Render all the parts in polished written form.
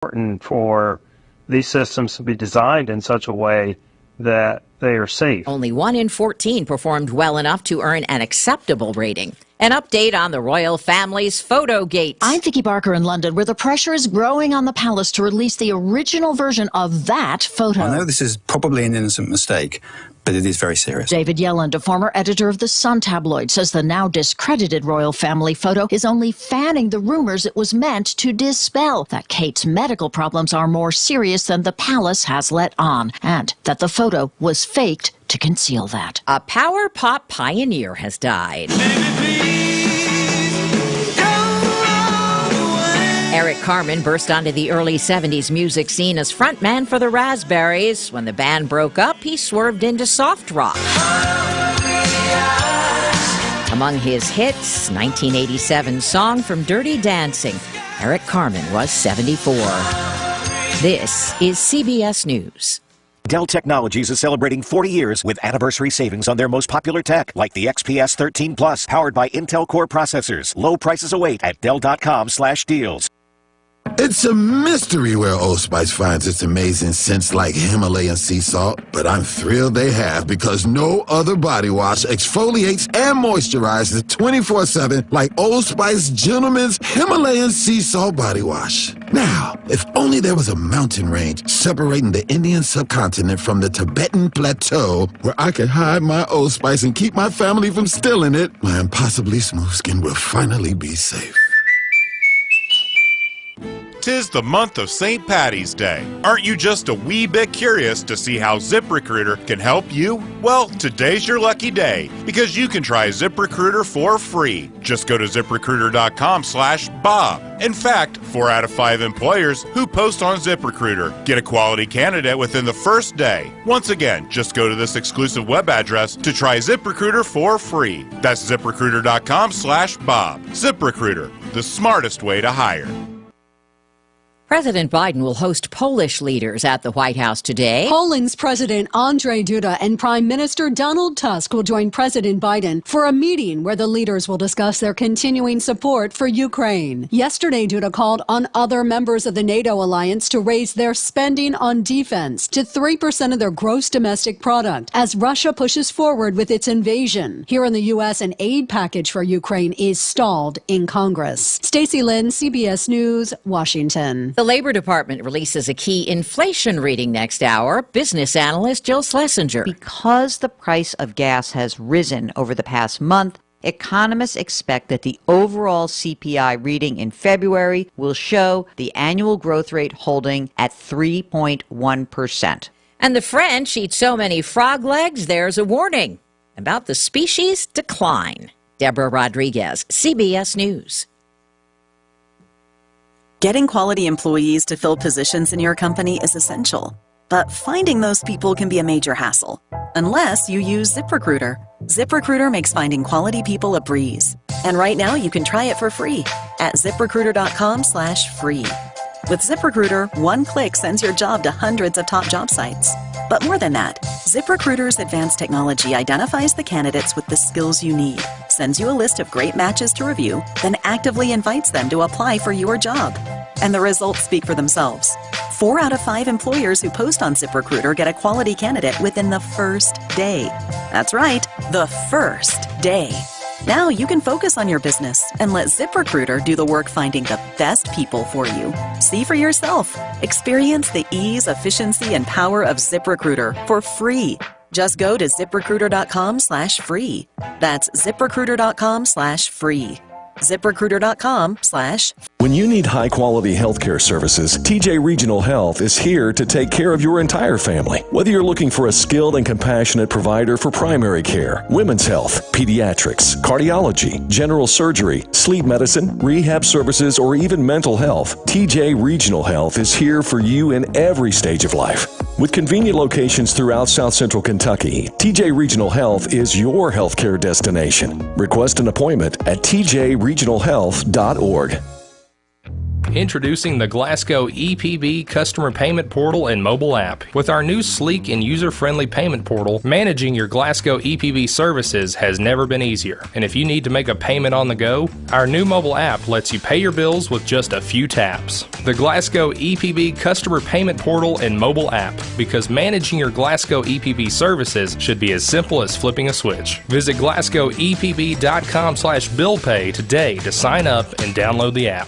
important for these systems to be designed in such a way that they are safe. Only 1 in 14 performed well enough to earn an acceptable rating. An update on the royal family's photo gate. I'm Vicki Barker in London, where the pressure is growing on the palace to release the original version of that photo. I know this is probably an innocent mistake, but it is very serious. David Yelland, a former editor of the Sun tabloid, says the now discredited royal family photo is only fanning the rumors it was meant to dispel, that Kate's medical problems are more serious than the palace has let on, and that the photo was faked to conceal that. A power pop pioneer has died. Eric Carmen burst onto the early 70s music scene as frontman for the Raspberries. When the band broke up, he swerved into soft rock. Among his hits, 1987 song from Dirty Dancing. Eric Carmen was 74. This is CBS News. Dell Technologies is celebrating 40 years with anniversary savings on their most popular tech, like the XPS 13 Plus, powered by Intel Core processors. Low prices await at Dell.com/deals. It's a mystery where Old Spice finds its amazing scents like Himalayan sea salt, but I'm thrilled they have, because no other body wash exfoliates and moisturizes 24/7 like Old Spice Gentleman's Himalayan sea salt body wash. Now, if only there was a mountain range separating the Indian subcontinent from the Tibetan plateau where I could hide my Old Spice and keep my family from stealing it, my impossibly smooth skin will finally be safe. 'Tis the month of St. Patty's Day. Aren't you just a wee bit curious to see how ZipRecruiter can help you? Well, today's your lucky day, because you can try ZipRecruiter for free. Just go to ZipRecruiter.com/Bob. In fact, 4 out of 5 employers who post on ZipRecruiter get a quality candidate within the first day. Once again, just go to this exclusive web address to try ZipRecruiter for free. That's ZipRecruiter.com/Bob. ZipRecruiter, the smartest way to hire. President Biden will host Polish leaders at the White House today. Poland's President Andrzej Duda and Prime Minister Donald Tusk will join President Biden for a meeting where the leaders will discuss their continuing support for Ukraine. Yesterday, Duda called on other members of the NATO alliance to raise their spending on defense to 3% of their gross domestic product as Russia pushes forward with its invasion. Here in the U.S., an aid package for Ukraine is stalled in Congress. Stacey Lynn, CBS News, Washington. The Labor Department releases a key inflation reading next hour. Business analyst Jill Schlesinger. Because the price of gas has risen over the past month, economists expect that the overall CPI reading in February will show the annual growth rate holding at 3.1%. And the French eat so many frog legs, there's a warning about the species decline. Deborah Rodriguez, CBS News. Getting quality employees to fill positions in your company is essential, but finding those people can be a major hassle, unless you use ZipRecruiter. ZipRecruiter makes finding quality people a breeze. And right now you can try it for free at ZipRecruiter.com/free. With ZipRecruiter, one click sends your job to hundreds of top job sites. But more than that, ZipRecruiter's advanced technology identifies the candidates with the skills you need, sends you a list of great matches to review, then actively invites them to apply for your job. And the results speak for themselves. 4 out of 5 employers who post on ZipRecruiter get a quality candidate within the first day. That's right, the first day. Now you can focus on your business and let ZipRecruiter do the work finding the best people for you. See for yourself. Experience the ease, efficiency, and power of ZipRecruiter for free. Just go to ZipRecruiter.com/free. That's ZipRecruiter.com/free. ZipRecruiter.com/. When you need high-quality healthcare services, TJ Regional Health is here to take care of your entire family. Whether you're looking for a skilled and compassionate provider for primary care, women's health, pediatrics, cardiology, general surgery, sleep medicine, rehab services, or even mental health, TJ Regional Health is here for you in every stage of life. With convenient locations throughout South Central Kentucky, TJ Regional Health is your healthcare destination. Request an appointment at tjregionalhealth.org. Introducing the Glasgow EPB Customer Payment Portal and mobile app. With our new sleek and user-friendly payment portal, managing your Glasgow EPB services has never been easier. And if you need to make a payment on the go, our new mobile app lets you pay your bills with just a few taps. The Glasgow EPB Customer Payment Portal and mobile app, because managing your Glasgow EPB services should be as simple as flipping a switch. Visit glasgowepb.com/billpay today to sign up and download the app.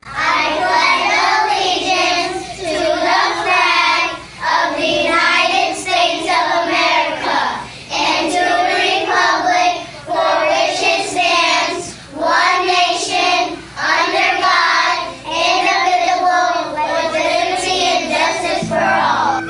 I pledge allegiance to the flag of the United States of America and to the republic for which it stands, one nation, under God, indivisible, with liberty and justice for all.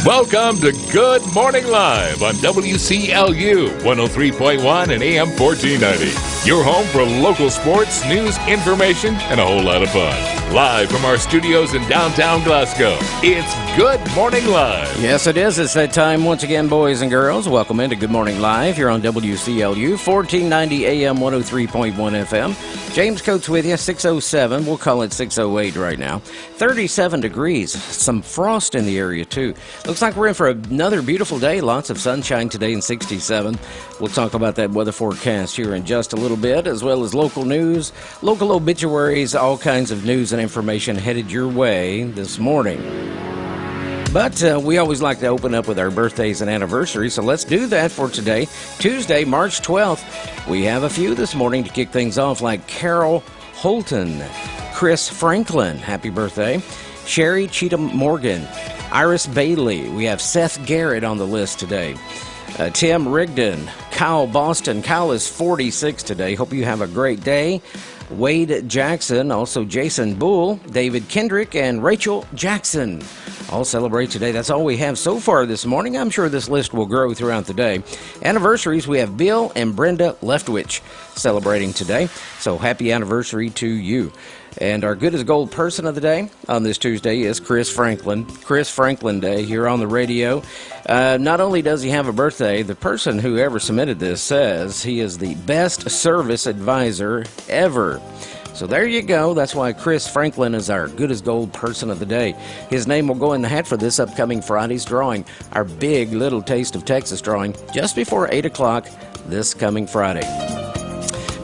Welcome to Good Morning Live on WCLU 103.1 and AM 1490. Your home for local sports, news, information, and a whole lot of fun. Live from our studios in downtown Glasgow, it's Good Morning Live. Yes, it is. It's that time once again, boys and girls. Welcome into Good Morning Live here on WCLU 1490 AM 103.1 FM. James Coates with you, 607. We'll call it 608 right now. 37 degrees. Some frost in the area, too. Looks like we're in for another beautiful day. Lots of sunshine today in 67. We'll talk about that weather forecast here in just a little bit, as well as local news, local obituaries, all kinds of news and information headed your way this morning. But we always like to open up with our birthdays and anniversaries, so let's do that for today. Tuesday, March 12th. We have a few this morning to kick things off, like Carol Holton, Chris Franklin, happy birthday, Sherry Cheatham Morgan, Iris Bailey. We have Seth Garrett on the list today. Tim Rigdon, Kyle Boston. Kyle is 46 today. Hope you have a great day. Wade Jackson, also Jason Bull, David Kendrick, and Rachel Jackson all celebrate today. That's all we have so far this morning. I'm sure this list will grow throughout the day. Anniversaries, we have Bill and Brenda Leftwich celebrating today. So happy anniversary to you. And our good as gold person of the day on this Tuesday is Chris Franklin. Chris Franklin Day here on the radio. Not only does he have a birthday, the person who ever submitted this says he is the best service advisor ever. So there you go. That's why Chris Franklin is our good as gold person of the day. His name will go in the hat for this upcoming Friday's drawing, our big little Taste of Texas drawing, just before 8 o'clock this coming Friday.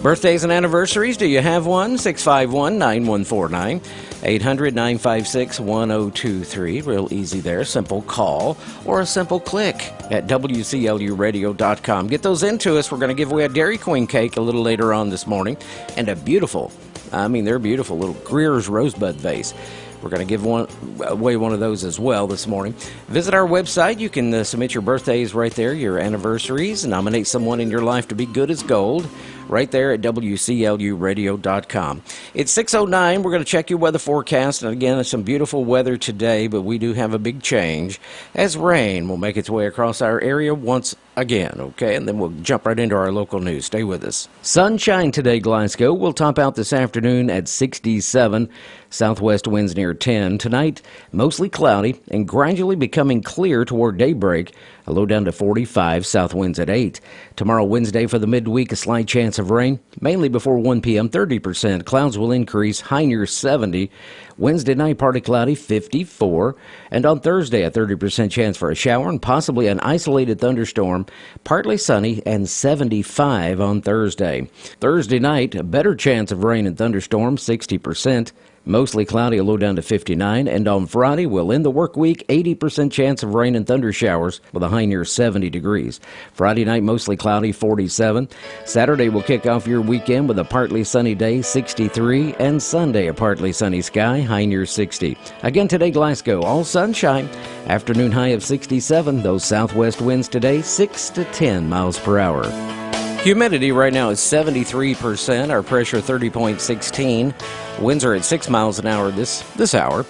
Birthdays and anniversaries, do you have one? 651-9149, 800-956-1023. Real easy there. Simple call or a simple click at WCLUradio.com. Get those into us. We're going to give away a Dairy Queen cake a little later on this morning and a beautiful, they're beautiful, little Greer's Rosebud vase. We're going to give away one of those as well this morning. Visit our website. You can submit your birthdays right there, your anniversaries, nominate someone in your life to be good as gold right there at WCLUradio.com. It's 6:09. We're going to check your weather forecast. And again, it's some beautiful weather today, but we do have a big change as rain will make its way across our area once again, okay? And then we'll jump right into our local news. Stay with us. Sunshine today, Glasgow. We'll top out this afternoon at 67. Southwest winds near 10. Tonight, mostly cloudy and gradually becoming clear toward daybreak. A low down to 45, south winds at 8. Tomorrow, Wednesday, for the midweek, a slight chance of rain, mainly before 1 p.m., 30%. Clouds will increase, high near 70. Wednesday night, partly cloudy, 54. And on Thursday, a 30% chance for a shower and possibly an isolated thunderstorm, partly sunny, and 75 on Thursday. Thursday night, a better chance of rain and thunderstorms, 60%. Mostly cloudy, a low down to 59. And on Friday, we'll end the work week, 80% chance of rain and thunder showers with a high near 70 degrees. Friday night, mostly cloudy, 47. Saturday will kick off your weekend with a partly sunny day, 63. And Sunday, a partly sunny sky, high near 60. Again today, Glasgow, all sunshine. Afternoon high of 67. Those southwest winds today, 6 to 10 miles per hour. Humidity right now is 73%. Our pressure 30.16. Winds are at 6 miles an hour this hour.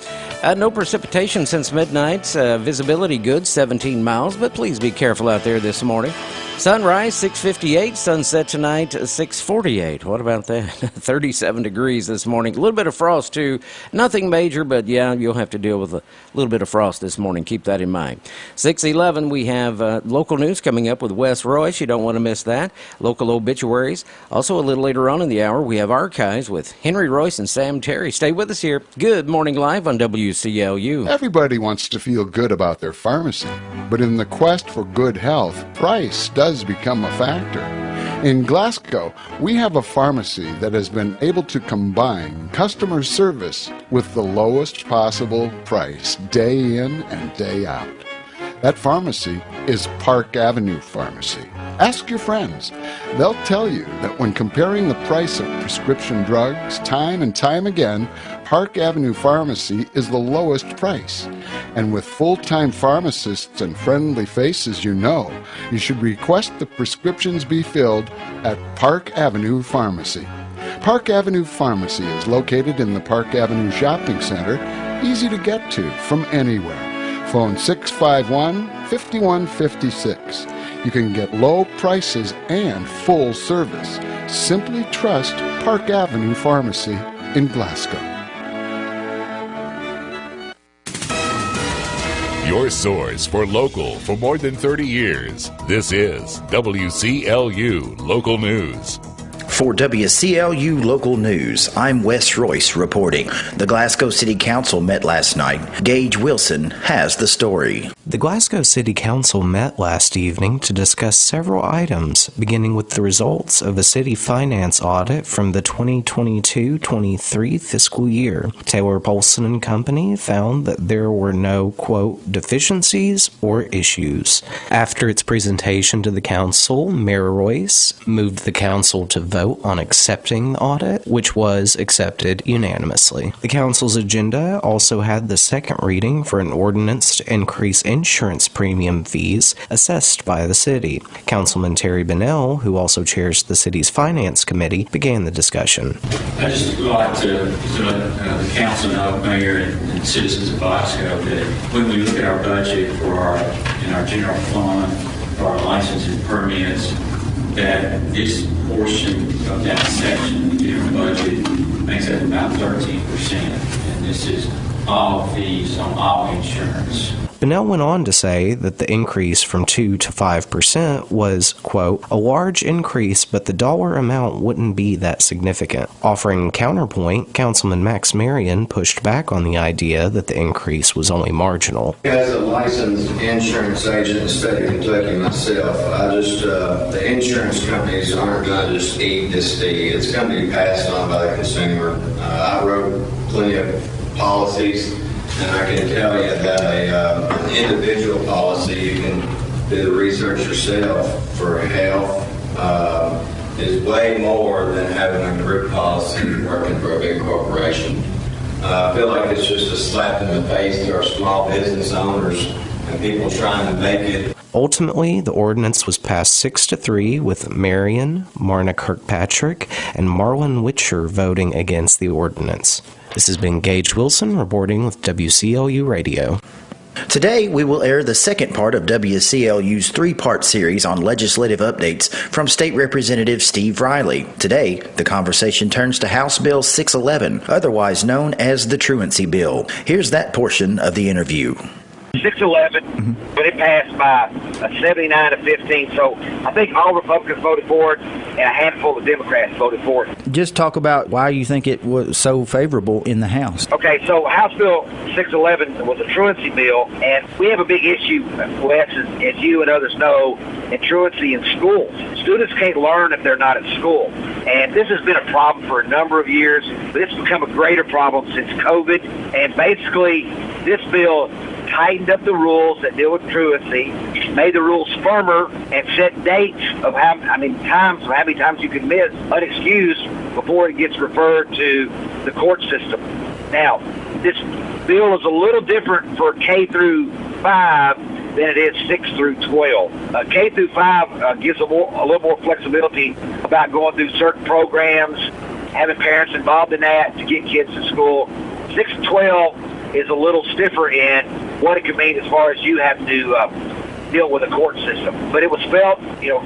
No precipitation since midnight. Visibility good, 17 miles, but please be careful out there this morning. Sunrise 6:58, sunset tonight 6:48. What about that? 37 degrees this morning. A little bit of frost too. Nothing major, but yeah, you'll have to deal with a little bit of frost this morning. Keep that in mind. 6:11, we have local news coming up with Wes Royce. You don't want to miss that. Local obituaries. Also, a little later on in the hour, we have archives with Henry Royce and Sam Terry. Stay with us here. Good Morning Live on WCLU. Everybody wants to feel good about their pharmacy, but in the quest for good health, price does become a factor. In Glasgow, we have a pharmacy that has been able to combine customer service with the lowest possible price day in and day out. That pharmacy is Park Avenue Pharmacy. Ask your friends. They'll tell you that when comparing the price of prescription drugs time and time again, Park Avenue Pharmacy is the lowest price. And with full-time pharmacists and friendly faces you know, you should request the prescriptions be filled at Park Avenue Pharmacy. Park Avenue Pharmacy is located in the Park Avenue Shopping Center, easy to get to from anywhere. Phone 651-5156. You can get low prices and full service. Simply trust Park Avenue Pharmacy in Glasgow. Your source for local for more than 30 years. This is WCLU Local News. For WCLU Local News, I'm Wes Royce reporting. The Glasgow City Council met last night. Gage Wilson has the story. The Glasgow City Council met last evening to discuss several items, beginning with the results of a city finance audit from the 2022-23 fiscal year. Taylor Polson and Company found that there were no, quote, deficiencies or issues. After its presentation to the council, Mayor Royce moved the council to vote on accepting the audit, which was accepted unanimously. The council's agenda also had the second reading for an ordinance to increase insurance premium fees assessed by the city. Councilman Terry Bunnell, who also chairs the city's finance committee, began the discussion. I just would like to let the council know, Mayor and citizens of Glasgow, that when we look at our budget for our general fund, for our licenses and permits, that this portion of that section of the general budget makes up about 13%, and this is all fees on all insurance. Bunnell went on to say that the increase from 2 to 5% was, quote, a large increase, but the dollar amount wouldn't be that significant. Offering counterpoint, Councilman Max Marion pushed back on the idea that the increase was only marginal. As a licensed insurance agent in the state of Kentucky myself, the insurance companies aren't going to just eat this fee. It's going to be passed on by the consumer. I wrote plenty of policies, and I can tell you that an individual policy, you can do the research yourself, for health is way more than having a group policy working for a big corporation. I feel like it's just a slap in the face to our small business owners and people trying to make it. Ultimately, the ordinance was passed 6-3 with Marion, Marna Kirkpatrick, and Marlon Witcher voting against the ordinance. This has been Gage Wilson reporting with WCLU Radio. Today, we will air the second part of WCLU's three-part series on legislative updates from State Representative Steve Riley. Today, the conversation turns to House Bill 611, otherwise known as the Truancy Bill. Here's that portion of the interview. 611, but it passed by 79-15, so I think all Republicans voted for it, and a handful of Democrats voted for it. Just talk about why you think it was so favorable in the House. Okay, so House Bill 611 was a truancy bill, and we have a big issue, Wes, as you and others know, in truancy in schools. Students can't learn if they're not at school, and this has been a problem for a number of years, but it's become a greater problem since COVID, and basically this bill tightened up the rules that deal with truancy, made the rules firmer, and set dates of how many times you can miss unexcused before it gets referred to the court system. Now, this bill is a little different for K through 5 than it is 6 through 12. K through 5 gives a little more flexibility about going through certain programs, having parents involved in that to get kids to school. 6 to 12 is a little stiffer in what it could mean as far as you have to dealt with the court system. But it was felt,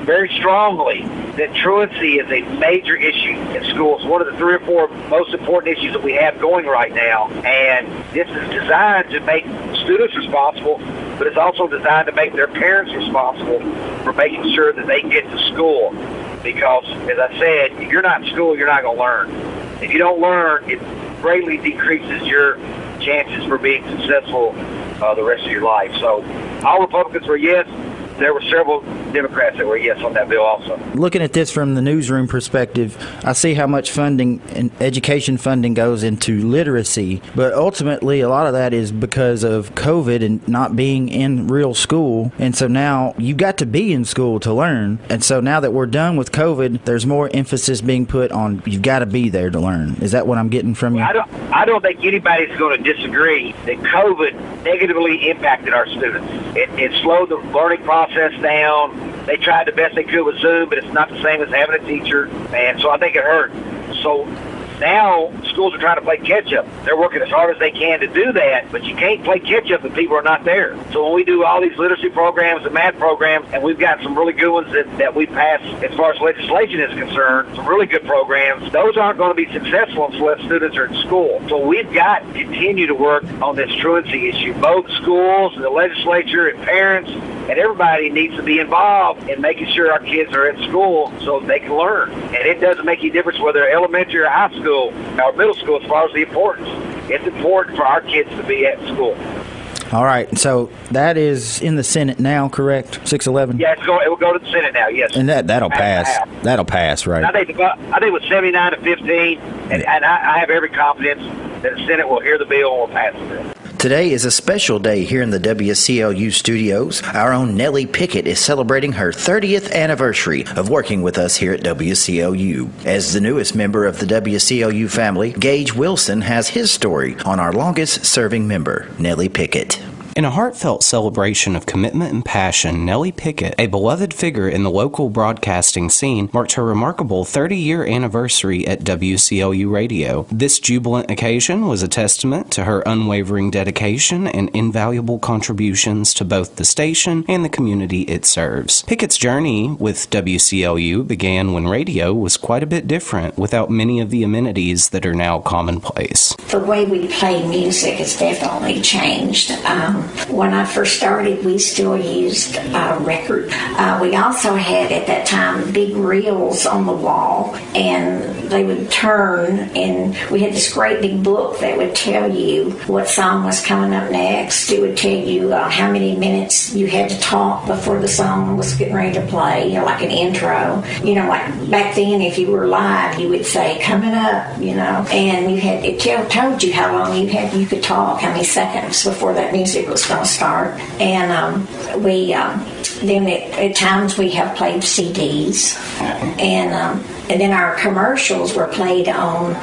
very strongly that truancy is a major issue in schools, one of the 3 or 4 most important issues that we have going right now. And this is designed to make students responsible, but it's also designed to make their parents responsible for making sure that they get to school. Because, as I said, if you're not in school, you're not going to learn. If you don't learn, it greatly decreases your chances for being successful the rest of your life. So all Republicans were yes. There were several Democrats that were yes on that bill also. Looking at this from the newsroom perspective, I see how much funding and education funding goes into literacy, but ultimately a lot of that is because of COVID and not being in real school. And so now you got to be in school to learn. And so now that we're done with COVID, there's more emphasis being put on you've got to be there to learn. Is that what I'm getting from you? I don't think anybody's going to disagree that COVID negatively impacted our students. It slowed the learning process down. They tried the best they could with Zoom, but it's not the same as having a teacher, and so I think it hurt. So now schools are trying to play catch-up. They're working as hard as they can to do that, but you can't play catch-up if people are not there. So when we do all these literacy programs and math programs, and we've got some really good ones that we pass as far as legislation is concerned, some really good programs, those aren't going to be successful unless students are in school. So we've got to continue to work on this truancy issue. Both schools and the legislature and parents and everybody needs to be involved in making sure our kids are at school so they can learn. And it doesn't make any difference whether they're elementary or high school or middle school as far as the importance. It's important for our kids to be at school. All right, so that is in the Senate now, correct? 611? Yeah, it will go to the Senate now, yes. And that'll pass. That'll pass, right? I think it was 79 to 15, and I have every confidence that the Senate will hear the bill and will pass the bill. Today is a special day here in the WCLU studios. Our own Nellie Pickett is celebrating her 30th anniversary of working with us here at WCLU. As the newest member of the WCLU family, Gage Wilson has his story on our longest-serving member, Nellie Pickett. In a heartfelt celebration of commitment and passion, Nellie Pickett, a beloved figure in the local broadcasting scene, marked her remarkable 30-year anniversary at WCLU Radio. This jubilant occasion was a testament to her unwavering dedication and invaluable contributions to both the station and the community it serves. Pickett's journey with WCLU began when radio was quite a bit different, without many of the amenities that are now commonplace. The way we play music has definitely changed. When I first started, we still used a record. We also had, at that time, big reels on the wall, and they would turn, and we had this great big book that would tell you what song was coming up next. It would tell you how many minutes you had to talk before the song was getting ready to play, like an intro. Like back then, if you were live, you would say, coming up, and it told you how long you could talk, how many seconds before that music was going to start. And then at times we have played CDs, and then our commercials were played on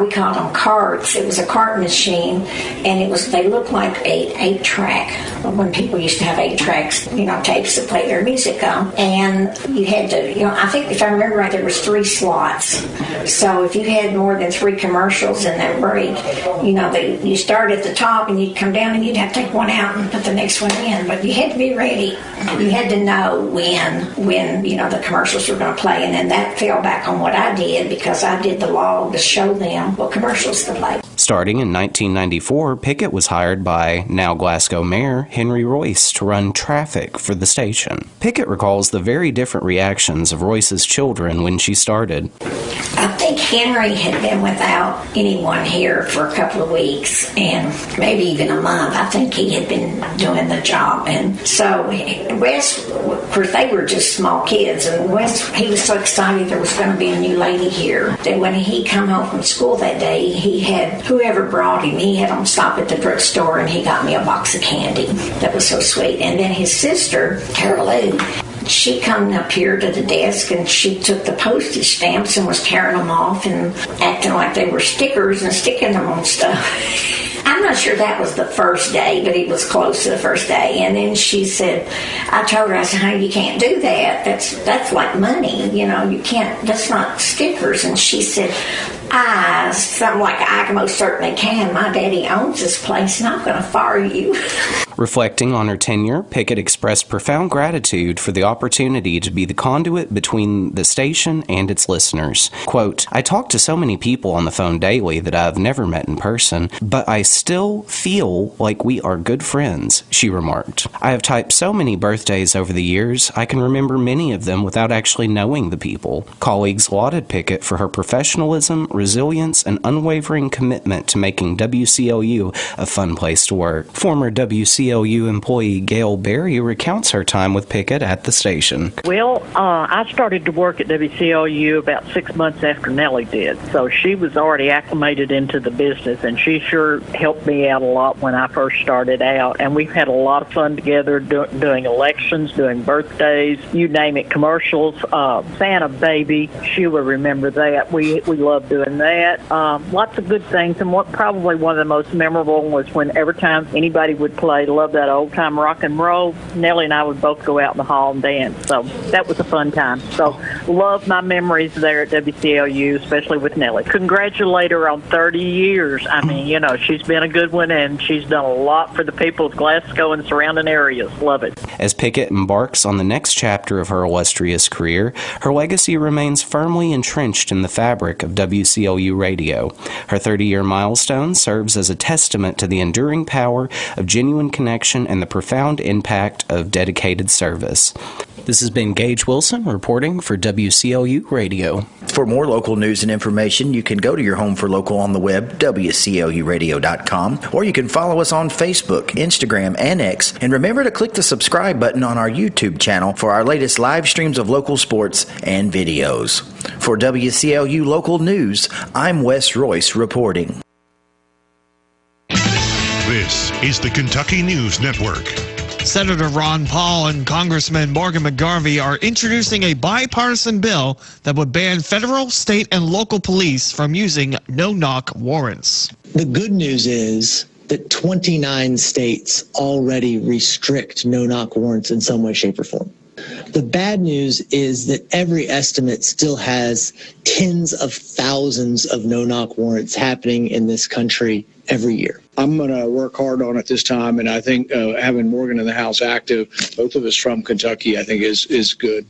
we called them carts. It was a cart machine, and they looked like 8-track, when people used to have 8-tracks, tapes to play their music on. And you had to, I think if I remember right, there was 3 slots. So if you had more than 3 commercials in that break, you start at the top and you'd come down and you'd have to take one out and put the next one in. But you had to be ready. You had to know when the commercials were going to play, and then that fell back on what I did, because I did the log to show them what commercials to play. Starting in 1994, Pickett was hired by now Glasgow Mayor Henry Royce to run traffic for the station. Pickett recalls the very different reactions of Royce's children when she started. I think Henry had been without anyone here for a couple of weeks, and maybe even a month. I think he had been doing the job. And so Wes, of course, they were just small kids, and Wes, he was so excited there was going to be a new lady here that when he come home from school that day, he had whoever brought him, he had him stop at the drugstore, and he got me a box of candy. That was so sweet. And then his sister, Carol Lou, she come up here to the desk, and she took the postage stamps and was tearing them off and acting like they were stickers and sticking them on stuff. I'm not sure that was the first day, but it was close to the first day. And then she said, I told her, I said, honey, you can't do that. That's like money. You can't, that's not stickers. And she said, Something like I most certainly can. My daddy owns this place, and I'm going to fire you. Reflecting on her tenure, Pickett expressed profound gratitude for the opportunity to be the conduit between the station and its listeners. Quote, I talk to so many people on the phone daily that I've never met in person, but I still feel like we are good friends, she remarked. I have typed so many birthdays over the years, I can remember many of them without actually knowing the people. Colleagues lauded Pickett for her professionalism, resilience, and unwavering commitment to making WCLU a fun place to work. Former WCLU employee Gail Berry recounts her time with Pickett at the station. Well, I started to work at WCLU about 6 months after Nellie did, so she was already acclimated into the business, and she sure helped me out a lot when I first started out, and we've had a lot of fun together doing elections, doing birthdays, you name it, commercials, Santa Baby, she will remember that. We love doing that. Lots of good things, and probably one of the most memorable was when every time anybody would play Love That Old Time Rock and Roll, Nellie and I would both go out in the hall and dance. So that was a fun time. So love my memories there at WCLU, especially with Nellie. Congratulate her on 30 years. I mean, she's been a good one, and she's done a lot for the people of Glasgow and surrounding areas. Love it. As Pickett embarks on the next chapter of her illustrious career, her legacy remains firmly entrenched in the fabric of WCLU radio. Her 30-year milestone serves as a testament to the enduring power of genuine connection and the profound impact of dedicated service. This has been Gage Wilson reporting for WCLU Radio. For more local news and information, you can go to your home for local on the web, WCLUradio.com, or you can follow us on Facebook, Instagram, and X. And remember to click the subscribe button on our YouTube channel for our latest live streams of local sports and videos. For WCLU Local News, I'm Wes Royce reporting. This is the Kentucky News Network. Senator Ron Paul and Congressman Morgan McGarvey are introducing a bipartisan bill that would ban federal, state, and local police from using no-knock warrants. The good news is that 29 states already restrict no-knock warrants in some way, shape, or form. The bad news is that every estimate still has tens of thousands of no-knock warrants happening in this country every year. I'm going to work hard on it this time, and I think having Morgan in the House active, both of us from Kentucky, I think is good.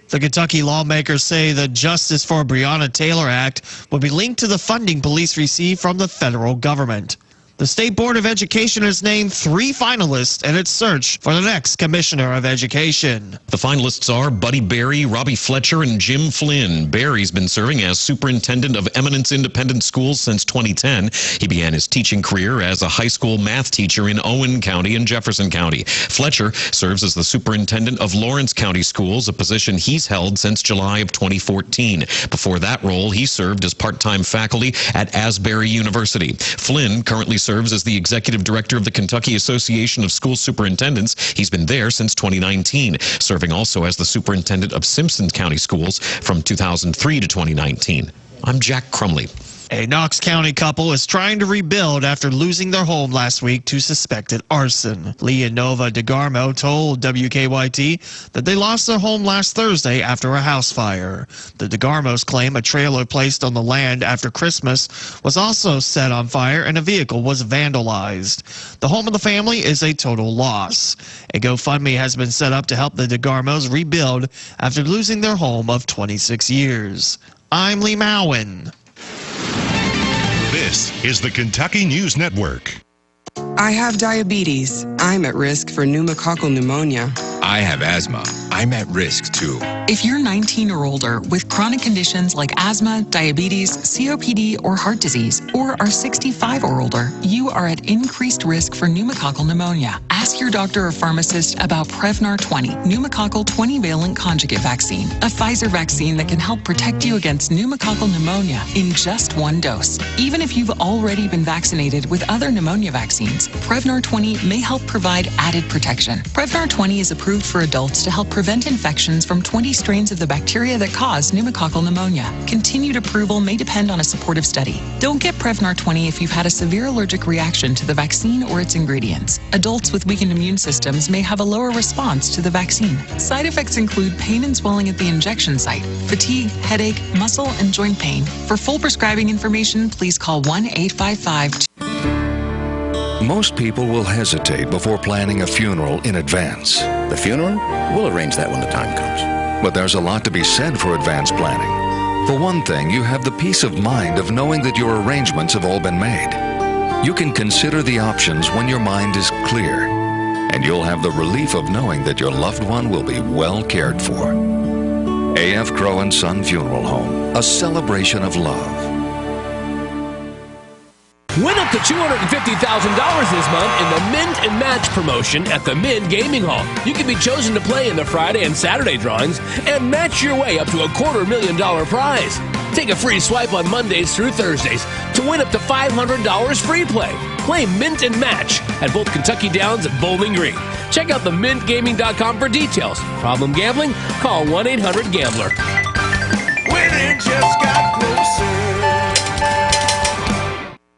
The Kentucky lawmakers say the Justice for Breonna Taylor Act will be linked to the funding police receive from the federal government. The State Board of Education has named 3 finalists in its search for the next Commissioner of Education. The finalists are Buddy Berry, Robbie Fletcher, and Jim Flynn. Berry's been serving as Superintendent of Eminence Independent Schools since 2010. He began his teaching career as a high school math teacher in Owen County and Jefferson County. Fletcher serves as the Superintendent of Lawrence County Schools, a position he's held since July of 2014. Before that role, he served as part-time faculty at Asbury University. Flynn currently serves as the executive director of the Kentucky Association of School Superintendents. He's been there since 2019, serving also as the superintendent of Simpson County Schools from 2003 to 2019. I'm Jack Crumley. A Knox County couple is trying to rebuild after losing their home last week to suspected arson. Lee and Nova DeGarmo told WKYT that they lost their home last Thursday after a house fire. The DeGarmos claim a trailer placed on the land after Christmas was also set on fire and a vehicle was vandalized. The home of the family is a total loss. A GoFundMe has been set up to help the DeGarmos rebuild after losing their home of 26 years. I'm Lee Mowen. This is the Kentucky News Network. I have diabetes. I'm at risk for pneumococcal pneumonia. I have asthma. I'm at risk too. If you're 19 or older with chronic conditions like asthma, diabetes, COPD, or heart disease, or are 65 or older, you are at increased risk for pneumococcal pneumonia. Ask your doctor or pharmacist about Prevnar 20, pneumococcal 20-valent conjugate vaccine, a Pfizer vaccine that can help protect you against pneumococcal pneumonia in just one dose. Even if you've already been vaccinated with other pneumonia vaccines, Prevnar 20 may help provide added protection. Prevnar 20 is approved for adults to help prevent infections from 20 strains of the bacteria that cause pneumococcal pneumonia. Continued approval may depend on a supportive study. Don't get Prevnar 20 if you've had a severe allergic reaction to the vaccine or its ingredients. Adults with weakened and immune systems may have a lower response to the vaccine. Side effects include pain and swelling at the injection site, fatigue, headache, muscle, and joint pain. For full prescribing information, please call 1-855- Most people will hesitate before planning a funeral in advance. The funeral? We'll arrange that when the time comes. But there's a lot to be said for advance planning. For one thing, you have the peace of mind of knowing that your arrangements have all been made. You can consider the options when your mind is clear, and you'll have the relief of knowing that your loved one will be well cared for. A.F. Crow & Son Funeral Home, a celebration of love. Win up to $250,000 this month in the Mint and Match promotion at the Mint Gaming Hall. You can be chosen to play in the Friday and Saturday drawings and match your way up to a $250,000 prize. Take a free swipe on Mondays through Thursdays to win up to $500 free play. Play Mint and Match at both Kentucky Downs and Bowling Green. Check out themintgaming.com for details. Problem gambling? Call 1-800-GAMBLER. Winning just got closer.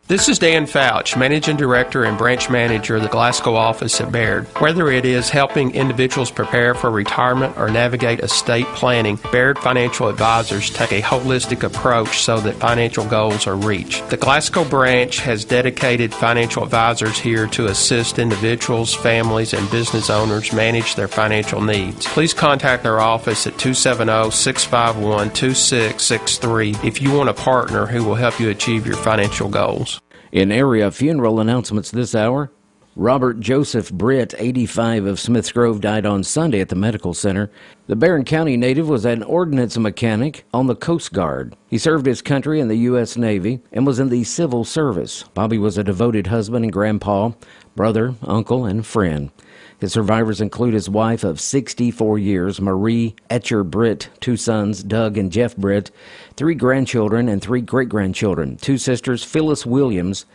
This is Dan Fouch, Managing Director and Branch Manager of the Glasgow office at Baird. Whether it is helping individuals prepare for retirement or navigate estate planning, Baird Financial Advisors take a holistic approach so that financial goals are reached. The Glasgow branch has dedicated financial advisors here to assist individuals, families, and business owners manage their financial needs. Please contact our office at 270-651-2663 if you want a partner who will help you achieve your financial goals. In area funeral announcements this hour, Robert Joseph Britt, 85, of Smiths Grove, died on Sunday at the medical center. The Barron County native was an ordnance mechanic on the Coast Guard. He served his country in the U.S. Navy and was in the civil service. Bobby was a devoted husband and grandpa, brother, uncle, and friend. His survivors include his wife of 64 years, Marie Etcher Britt, 2 sons, Doug and Jeff Britt, 3 grandchildren and 3 great-grandchildren, 2 sisters, Phyllis Williams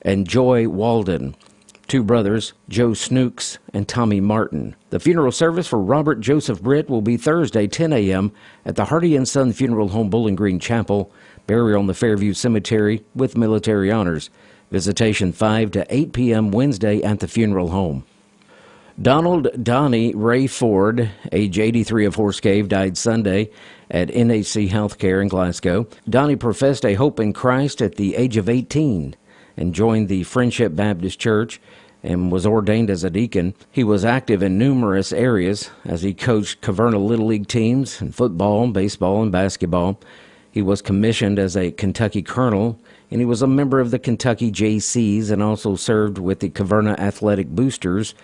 and Joy Walden, 2 brothers, Joe Snooks and Tommy Martin. The funeral service for Robert Joseph Britt will be Thursday, 10 a.m. at the Hardy & Son Funeral Home, Bowling Green Chapel, burial in the Fairview Cemetery with military honors. Visitation 5 to 8 p.m. Wednesday at the funeral home. Donald Donnie Ray Ford, age 83, of Horse Cave, died Sunday at NHC Healthcare in Glasgow. Donnie professed a hope in Christ at the age of 18 and joined the Friendship Baptist Church and was ordained as a deacon. He was active in numerous areas as he coached Caverna Little League teams in football, baseball, and basketball. He was commissioned as a Kentucky Colonel, and he was a member of the Kentucky JCs and also served with the Caverna Athletic Boosters,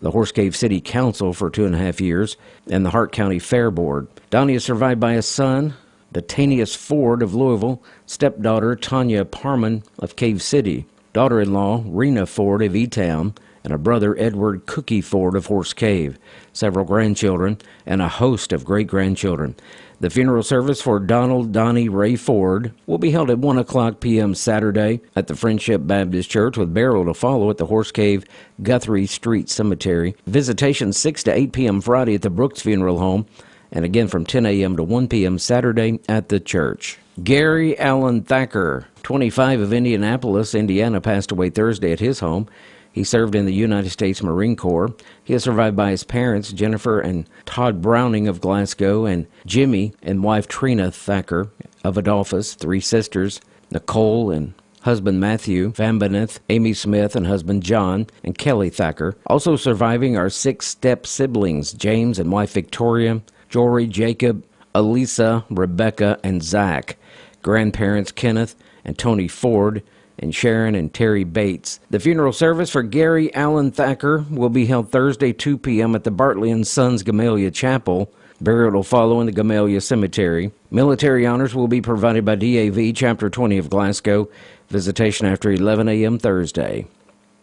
the Horse Cave City Council for 2.5 years, and the Hart County Fair Board. Donnie is survived by a son, Detanius Ford of Louisville, stepdaughter Tanya Parman of Cave City, daughter-in-law Rena Ford of E-Town, and a brother Edward Cookie Ford of Horse Cave, several grandchildren, and a host of great-grandchildren. The funeral service for Donald Donnie Ray Ford will be held at 1 o'clock p.m. Saturday at the Friendship Baptist Church, with burial to follow at the Horse Cave Guthrie Street Cemetery. Visitation 6 to 8 p.m. Friday at the Brooks Funeral Home, and again from 10 a.m. to 1 p.m. Saturday at the church. Gary Allen Thacker, 25, of Indianapolis, Indiana, passed away Thursday at his home. He served in the United States Marine Corps. He is survived by his parents, Jennifer and Todd Browning of Glasgow, and Jimmy and wife Trina Thacker of Adolphus, 3 sisters, Nicole and husband Matthew Vambeneth, Amy Smith and husband John, and Kelly Thacker. Also surviving are 6 step-siblings, James and wife Victoria, Jory, Jacob, Elisa, Rebecca, and Zach. Grandparents Kenneth and Tony Ford, and Sharon and Terry Bates. The funeral service for Gary Allen Thacker will be held Thursday, 2 p.m. at the Bartley & Sons Gamaliel Chapel. Burial will follow in the Gamaliel Cemetery. Military honors will be provided by DAV, Chapter 20 of Glasgow. Visitation after 11 a.m. Thursday.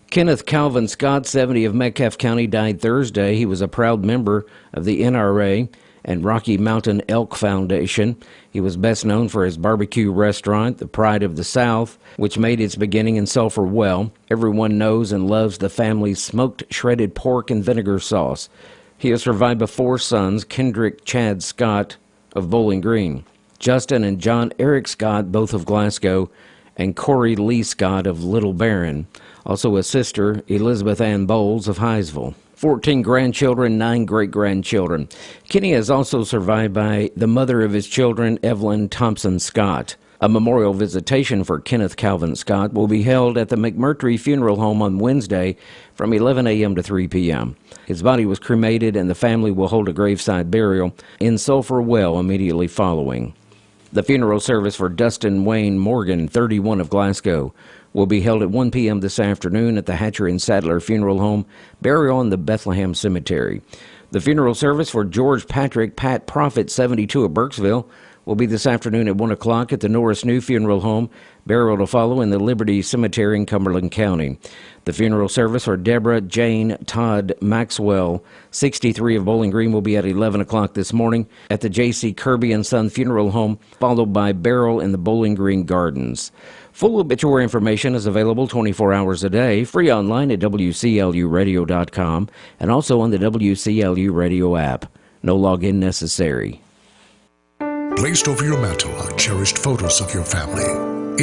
Kenneth Calvin Scott, 70, of Metcalfe County, died Thursday. He was a proud member of the NRA and Rocky Mountain Elk Foundation. He was best known for his barbecue restaurant, The Pride of the South, which made its beginning in Sulphur Well. Everyone knows and loves the family's smoked shredded pork and vinegar sauce. He is survived by 4 sons, Kendrick Chad Scott of Bowling Green, Justin and John Eric Scott, both of Glasgow, and Corey Lee Scott of Little Barron. Also a sister, Elizabeth Ann Bowles of Hinesville. 14 grandchildren, 9 great-grandchildren. Kenny is also survived by the mother of his children, Evelyn Thompson Scott. A memorial visitation for Kenneth Calvin Scott will be held at the McMurtry Funeral Home on Wednesday from 11 a.m. to 3 p.m. His body was cremated, and the family will hold a graveside burial in Sulphur Well immediately following. The funeral service for Dustin Wayne Morgan, 31 of Glasgow, will be held at 1 p.m. this afternoon at the Hatcher and Sadler Funeral Home, burial in the Bethlehem Cemetery. The funeral service for George Patrick Pat Prophet, 72 of Burkesville, will be this afternoon at 1 o'clock at the Norris New Funeral Home, burial to follow in the Liberty Cemetery in Cumberland County. The funeral service for Deborah Jane Todd Maxwell, 63 of Bowling Green, will be at 11 o'clock this morning at the J.C. Kirby and Son Funeral Home, followed by burial in the Bowling Green Gardens. Full obituary information is available 24 hours a day, free online at WCLUradio.com and also on the WCLU Radio app. No login necessary. Placed over your mantle are cherished photos of your family.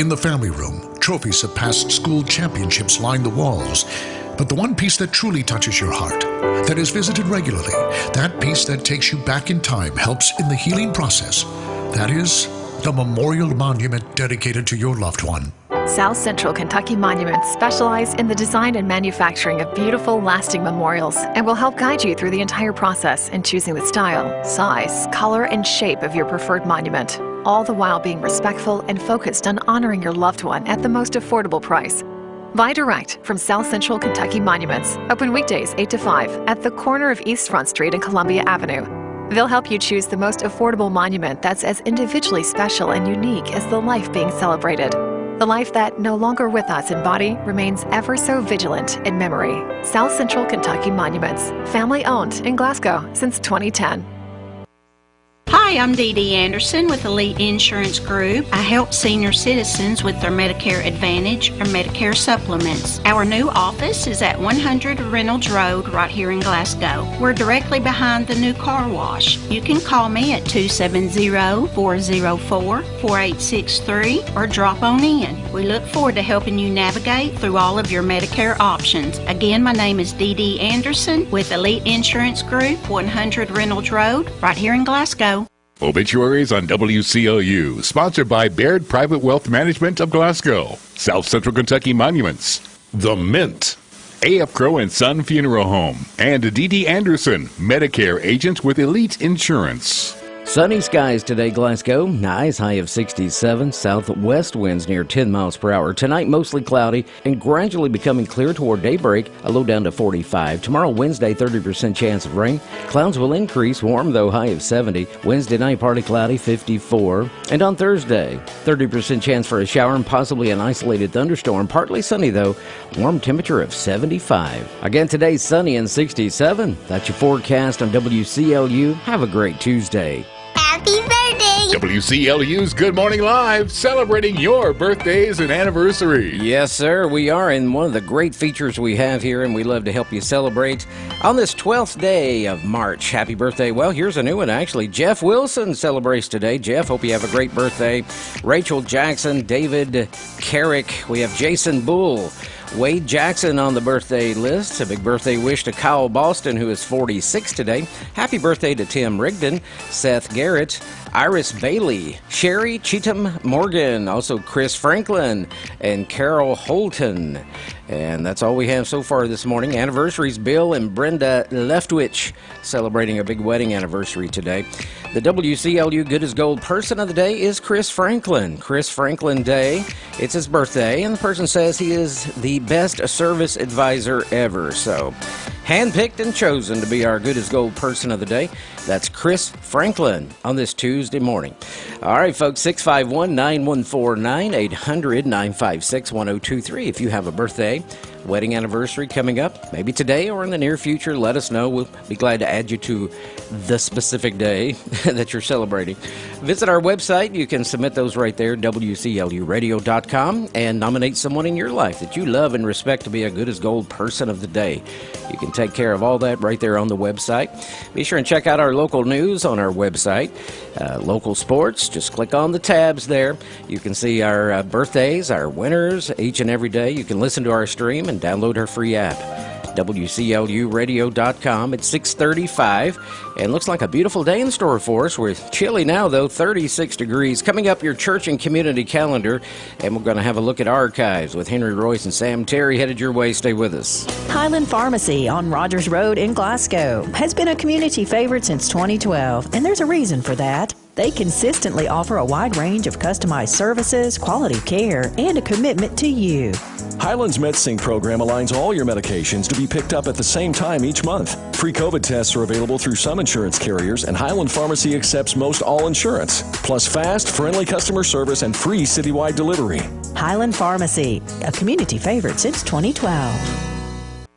In the family room, trophies of past school championships line the walls. But the one piece that truly touches your heart, that is visited regularly, that piece that takes you back in time, helps in the healing process, that is the memorial monument dedicated to your loved one. South Central Kentucky Monuments specialize in the design and manufacturing of beautiful, lasting memorials and will help guide you through the entire process in choosing the style, size, color, and shape of your preferred monument, all the while being respectful and focused on honoring your loved one at the most affordable price. Buy direct from South Central Kentucky Monuments, open weekdays 8 to 5 at the corner of East Front Street and Columbia Avenue. They'll help you choose the most affordable monument that's as individually special and unique as the life being celebrated. The life that, no longer with us in body, remains ever so vigilant in memory. South Central Kentucky Monuments, family owned in Glasgow since 2010. Hi, I'm Dee Dee Anderson with Elite Insurance Group. I help senior citizens with their Medicare Advantage or Medicare supplements. Our new office is at 100 Reynolds Road right here in Glasgow. We're directly behind the new car wash. You can call me at 270-404-4863 or drop on in. We look forward to helping you navigate through all of your Medicare options. Again, my name is Dee Dee Anderson with Elite Insurance Group, 100 Reynolds Road right here in Glasgow. Obituaries on WCLU, sponsored by Baird Private Wealth Management of Glasgow, South Central Kentucky Monuments, The Mint, A.F. Crow and Son Funeral Home, and D.D. Anderson, Medicare agent with Elite Insurance. Sunny skies today, Glasgow. Highs high of 67. Southwest winds near 10 miles per hour. Tonight, mostly cloudy and gradually becoming clear toward daybreak, a low down to 45. Tomorrow, Wednesday, 30% chance of rain. Clouds will increase, warm though, high of 70. Wednesday night, partly cloudy, 54. And on Thursday, 30% chance for a shower and possibly an isolated thunderstorm. Partly sunny though, warm temperature of 75. Again, today, sunny and 67. That's your forecast on WCLU. Have a great Tuesday. Happy birthday! WCLU's Good Morning Live, celebrating your birthdays and anniversaries. Yes, sir, we are, and one of the great features we have here, and we love to help you celebrate on this 12th day of March. Happy birthday. Well, here's a new one, actually. Jeff Wilson celebrates today. Jeff, hope you have a great birthday. Rachel Jackson, David Carrick. We have Jason Bull. Wade Jackson on the birthday list. A big birthday wish to Kyle Boston, who is 46 today. Happy birthday to Tim Rigdon, Seth Garrett, Iris Bailey, Sherry Cheatham Morgan, also Chris Franklin, and Carol Holton. And that's all we have so far this morning. Anniversaries, Bill and Brenda Leftwich celebrating a big wedding anniversary today. The WCLU Good as Gold person of the day is Chris Franklin. Chris Franklin Day. It's his birthday, and the person says he is the best service advisor ever. So, handpicked and chosen to be our Good as Gold person of the day. That's Chris Franklin on this Tuesday morning. All right, folks, 651-9149-800-956-1023. If you have a birthday, wedding anniversary coming up, maybe today or in the near future, let us know. We'll be glad to add you to the specific day that you're celebrating. Visit our website. You can submit those right there, WCLUradio.com, and nominate someone in your life that you love and respect to be a Good as Gold person of the day. You can take care of all that right there on the website. Be sure and check out our local news on our website. Local sports, just click on the tabs there. You can see our birthdays, our winners each and every day. You can listen to our stream and download her free app. WCLUradio.com at 6:35, and looks like a beautiful day in store for us. We're chilly now, though, 36 degrees. Coming up, your church and community calendar, and we're going to have a look at archives with Henry Royce and Sam Terry headed your way. Stay with us. Highland Pharmacy on Rogers Road in Glasgow has been a community favorite since 2012, and there's a reason for that. They consistently offer a wide range of customized services, quality care, and a commitment to you. Highland's MedSync program aligns all your medications to be picked up at the same time each month. Free COVID tests are available through some insurance carriers, and Highland Pharmacy accepts most all insurance, plus fast, friendly customer service and free citywide delivery. Highland Pharmacy, a community favorite since 2012.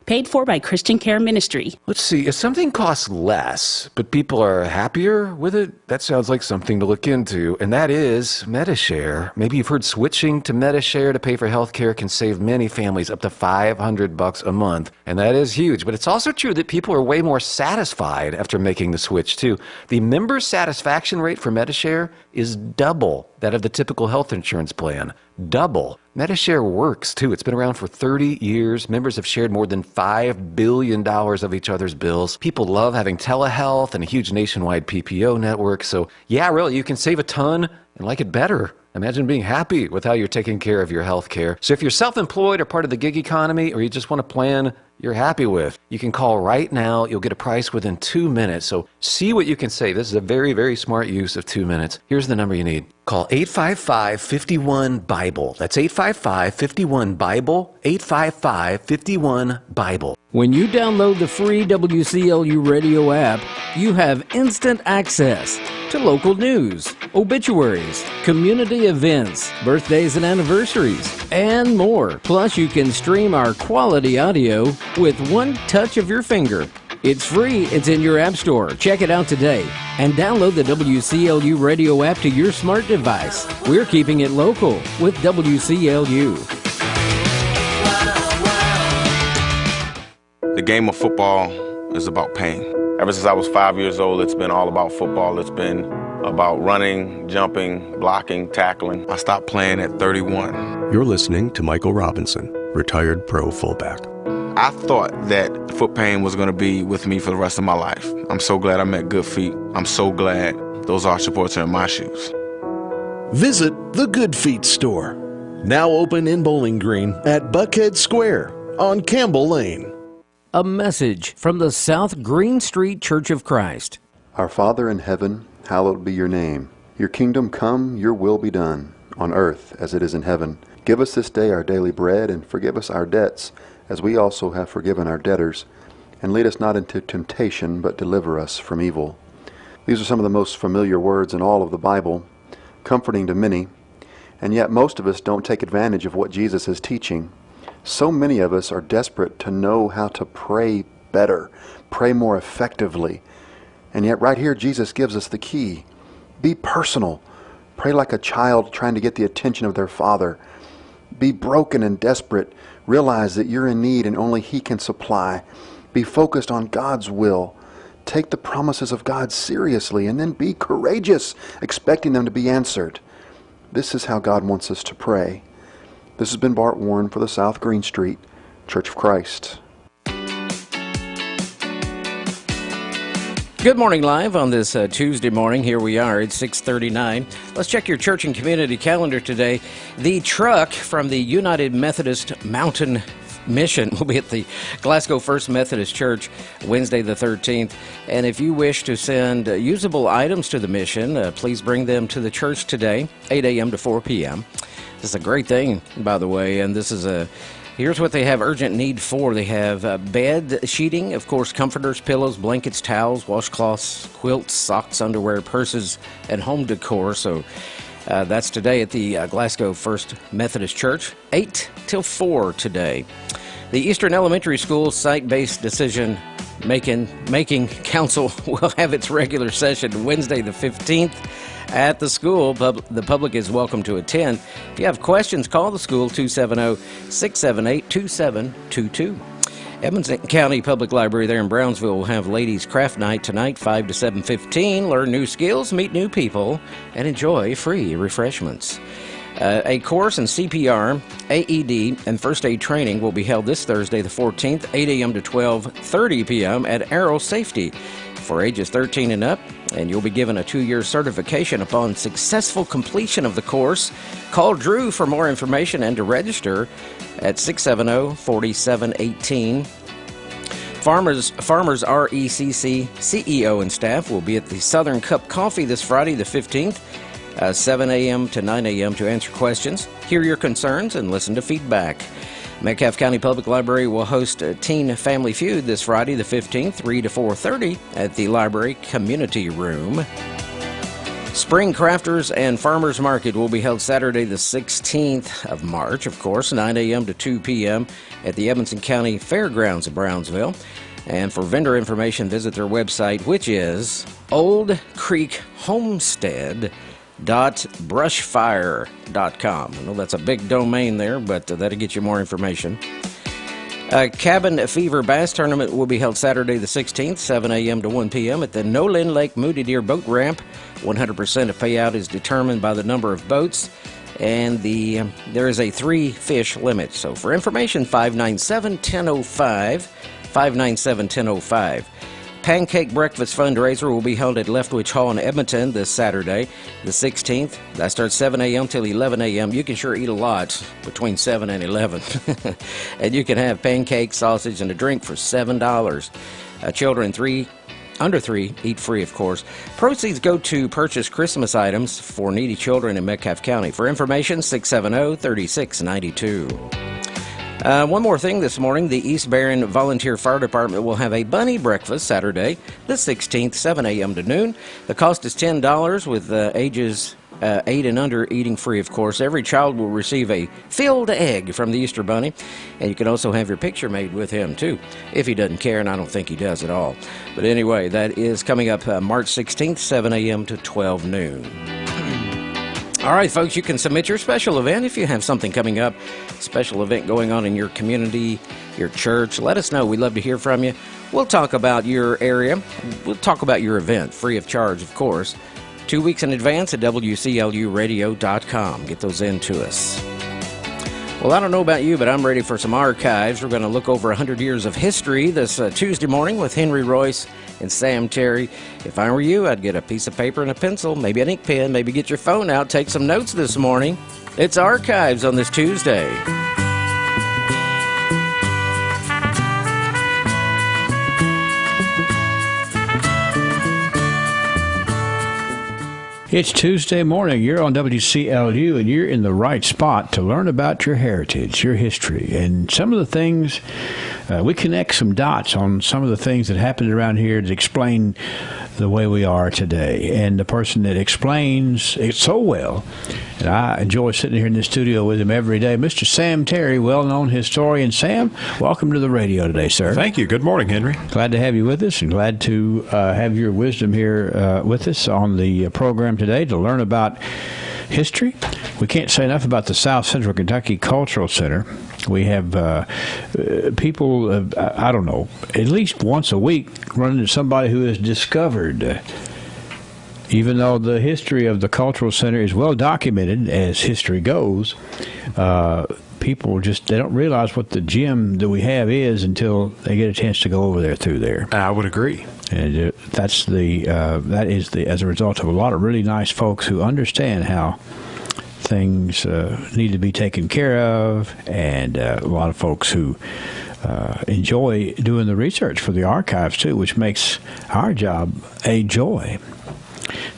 Paid for by Christian Care Ministry. Let's see, if something costs less, but people are happier with it, that sounds like something to look into, and that is Medi-Share. Maybe you've heard switching to Medi-Share to pay for health care can save many families up to $500 a month, and that is huge. But it's also true that people are way more satisfied after making the switch, too. The member satisfaction rate for Medi-Share is double that of the typical health insurance plan. Double. Medi-Share works, too. It's been around for 30 years. Members have shared more than $5 billion of each other's bills. People love having telehealth and a huge nationwide PPO network. So, yeah, really, you can save a ton and like it better. Imagine being happy with how you're taking care of your health care. So if you're self-employed or part of the gig economy, or you just want a plan you're happy with, you can call right now. You'll get a price within 2 minutes. So see what you can save. This is a very, very smart use of 2 minutes. Here's the number you need. Call 855-51-BIBLE. That's 855-51-BIBLE, 855-51-BIBLE. When you download the free WCLU radio app, you have instant access to local news, obituaries, community events, birthdays and anniversaries, and more. Plus, you can stream our quality audio with one touch of your finger. It's free. It's in your app store. Check it out today and download the WCLU radio app to your smart device. We're keeping it local with WCLU. The game of football is about pain. Ever since I was 5 years old, it's been all about football. It's been about running, jumping, blocking, tackling. I stopped playing at 31. You're listening to Michael Robinson, retired pro fullback. I thought that foot pain was going to be with me for the rest of my life. I'm so glad I met Good Feet. I'm so glad those arch supports are in my shoes. Visit the Good Feet store, now open in Bowling Green at Buckhead Square on Campbell Lane. A message from the South Green Street Church of Christ. Our Father in heaven, hallowed be your name. Your kingdom come, your will be done, on earth as it is in heaven. Give us this day our daily bread, and forgive us our debts, as we also have forgiven our debtors. And lead us not into temptation, but deliver us from evil. These are some of the most familiar words in all of the Bible, comforting to many, and yet most of us don't take advantage of what Jesus is teaching. So many of us are desperate to know how to pray better, pray more effectively. And yet right here, Jesus gives us the key. Be personal. Pray like a child trying to get the attention of their father. Be broken and desperate. Realize that you're in need and only He can supply. Be focused on God's will. Take the promises of God seriously, and then be courageous, expecting them to be answered. This is how God wants us to pray. This has been Bart Warren for the South Green Street Church of Christ. Good morning live on this Tuesday morning. Here we are at 6:39. Let's check your church and community calendar today. The truck from the United Methodist Mountain Mission will be at the Glasgow First Methodist Church Wednesday the 13th. And if you wish to send usable items to the mission, please bring them to the church today, 8 a.m. to 4 p.m. This is a great thing, by the way, and this is here's what they have urgent need for. They have bed sheeting, of course, comforters, pillows, blankets, towels, washcloths, quilts, socks, underwear, purses, and home decor. So that's today at the Glasgow First Methodist Church, 8 till 4 today. The Eastern Elementary School Site-Based Decision Making Council will have its regular session Wednesday the 15th. At the school. The public is welcome to attend. If you have questions, call the school 270-678-2722. Edmonds County Public Library there in Brownsville will have Ladies Craft Night tonight, 5 to 7:15. Learn new skills, meet new people, and enjoy free refreshments. A course in CPR, AED, and first aid training will be held this Thursday, the 14th, 8 a.m. to 12:30 p.m. at Aero Safety for ages 13 and up, and you'll be given a 2-year certification upon successful completion of the course. Call Drew for more information and to register at 670-4718. Farmers RECC CEO and staff will be at the Southern Cup Coffee this Friday, the 15th, 7 a.m. to 9 a.m. to answer questions, hear your concerns, and listen to feedback. Metcalfe County Public Library will host a Teen Family Feud this Friday, the 15th, 3 to 4:30 at the Library Community Room. Spring Crafters and Farmers Market will be held Saturday, the 16th of March, of course, 9 a.m. to 2 p.m. at the Edmonson County Fairgrounds of Brownsville. And for vendor information, visit their website, which is oldcreekhomestead.brushfire.com. I know that's a big domain there, but that'll get you more information. Cabin Fever Bass Tournament will be held Saturday the 16th, 7 a.m. to 1 p.m. at the Nolin Lake Moody Deer Boat Ramp. 100% of payout is determined by the number of boats, and there is a 3-fish limit. So for information, 597-1005, 597-1005. Pancake Breakfast Fundraiser will be held at Leftwich Hall in Edmonton this Saturday, the 16th. That starts 7 a.m. till 11 a.m. You can sure eat a lot between 7 and 11. And you can have pancakes, sausage, and a drink for $7. Children under 3 eat free, of course. Proceeds go to purchase Christmas items for needy children in Metcalfe County. For information, 670-3692. One more thing this morning, the East Barron Volunteer Fire Department will have a bunny breakfast Saturday, the 16th, 7 a.m. to noon. The cost is $10 with ages 8 and under eating free, of course. Every child will receive a filled egg from the Easter Bunny, and you can also have your picture made with him, too, if he doesn't care, and I don't think he does at all. But anyway, that is coming up March 16th, 7 a.m. to 12 noon. All right, folks, you can submit your special event if you have something coming up, special event going on in your community, your church. Let us know. We'd love to hear from you. We'll talk about your area. We'll talk about your event, free of charge, of course, 2 weeks in advance at WCLUradio.com. Get those in to us. Well, I don't know about you, but I'm ready for some archives. We're going to look over 100 years of history this Tuesday morning with Henry Royce and Sam Terry. If I were you, I'd get a piece of paper and a pencil, maybe an ink pen, maybe get your phone out, take some notes this morning. It's Archives on this Tuesday. It's Tuesday morning. You're on WCLU, and you're in the right spot to learn about your heritage, your history, and some of the things. We connect some dots on some of the things that happened around here to explain the way we are today. And the person that explains it so well, and I enjoy sitting here in the studio with him every day, Mr. Sam Terry, well-known historian. Sam, welcome to the radio today, sir. Thank you. Good morning, Henry. Glad to have you with us, and glad to have your wisdom here with us on the program today to learn about history. We can't say enough about the South Central Kentucky Cultural Center. We have people, I don't know, at least once a week run into somebody who has discovered, even though the history of the Cultural Center is well documented as history goes, people just, they don't realize what the gem that we have is until they get a chance to go over there through there. I would agree. And that is as a result of a lot of really nice folks who understand how things need to be taken care of, and a lot of folks who enjoy doing the research for the archives too, which makes our job a joy.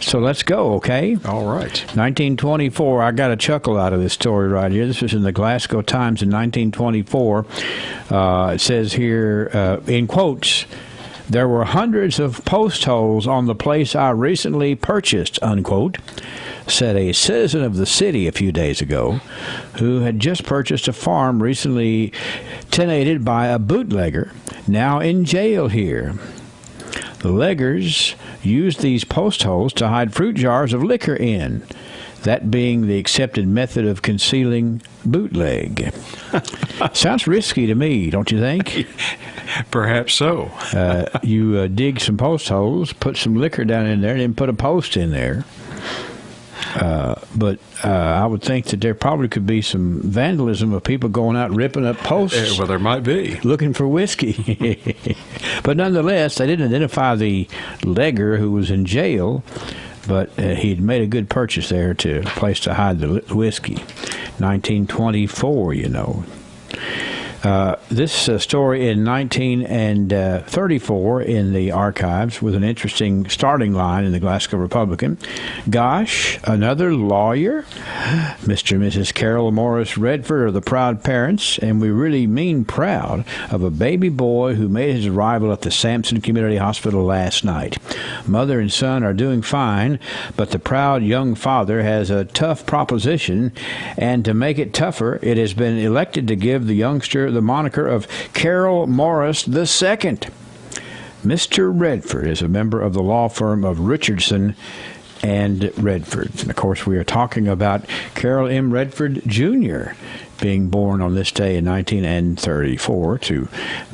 So let's go, okay? All right. 1924, I got a chuckle out of this story right here. This was in the Glasgow Times in 1924. It says here, in quotes, "There were hundreds of post holes on the place I recently purchased," unquote, said a citizen of the city a few days ago who had just purchased a farm recently tenanted by a bootlegger, now in jail here. The leggers used these post holes to hide fruit jars of liquor in, that being the accepted method of concealing bootleg. Sounds risky to me, don't you think? Perhaps so. You dig some post holes, put some liquor down in there, and then put a post in there. But I would think that there probably could be some vandalism of people going out ripping up posts. Well, there might be. Looking for whiskey. But nonetheless, they didn't identify the legger who was in jail, but he'd made a good purchase there to a place to hide the whiskey. 1924, you know. This story in 1934 in the archives with an interesting starting line in the Glasgow Republican. Gosh, another lawyer? Mr. and Mrs. Carol Morris Redford are the proud parents, and we really mean proud, of a baby boy who made his arrival at the Sampson Community Hospital last night. Mother and son are doing fine, but the proud young father has a tough proposition, and to make it tougher, it has been elected to give the youngster the moniker of Carol Morris II. Mr. Redford is a member of the law firm of Richardson and Redford. And, of course, we are talking about Carol M. Redford, Jr., being born on this day in 1934 to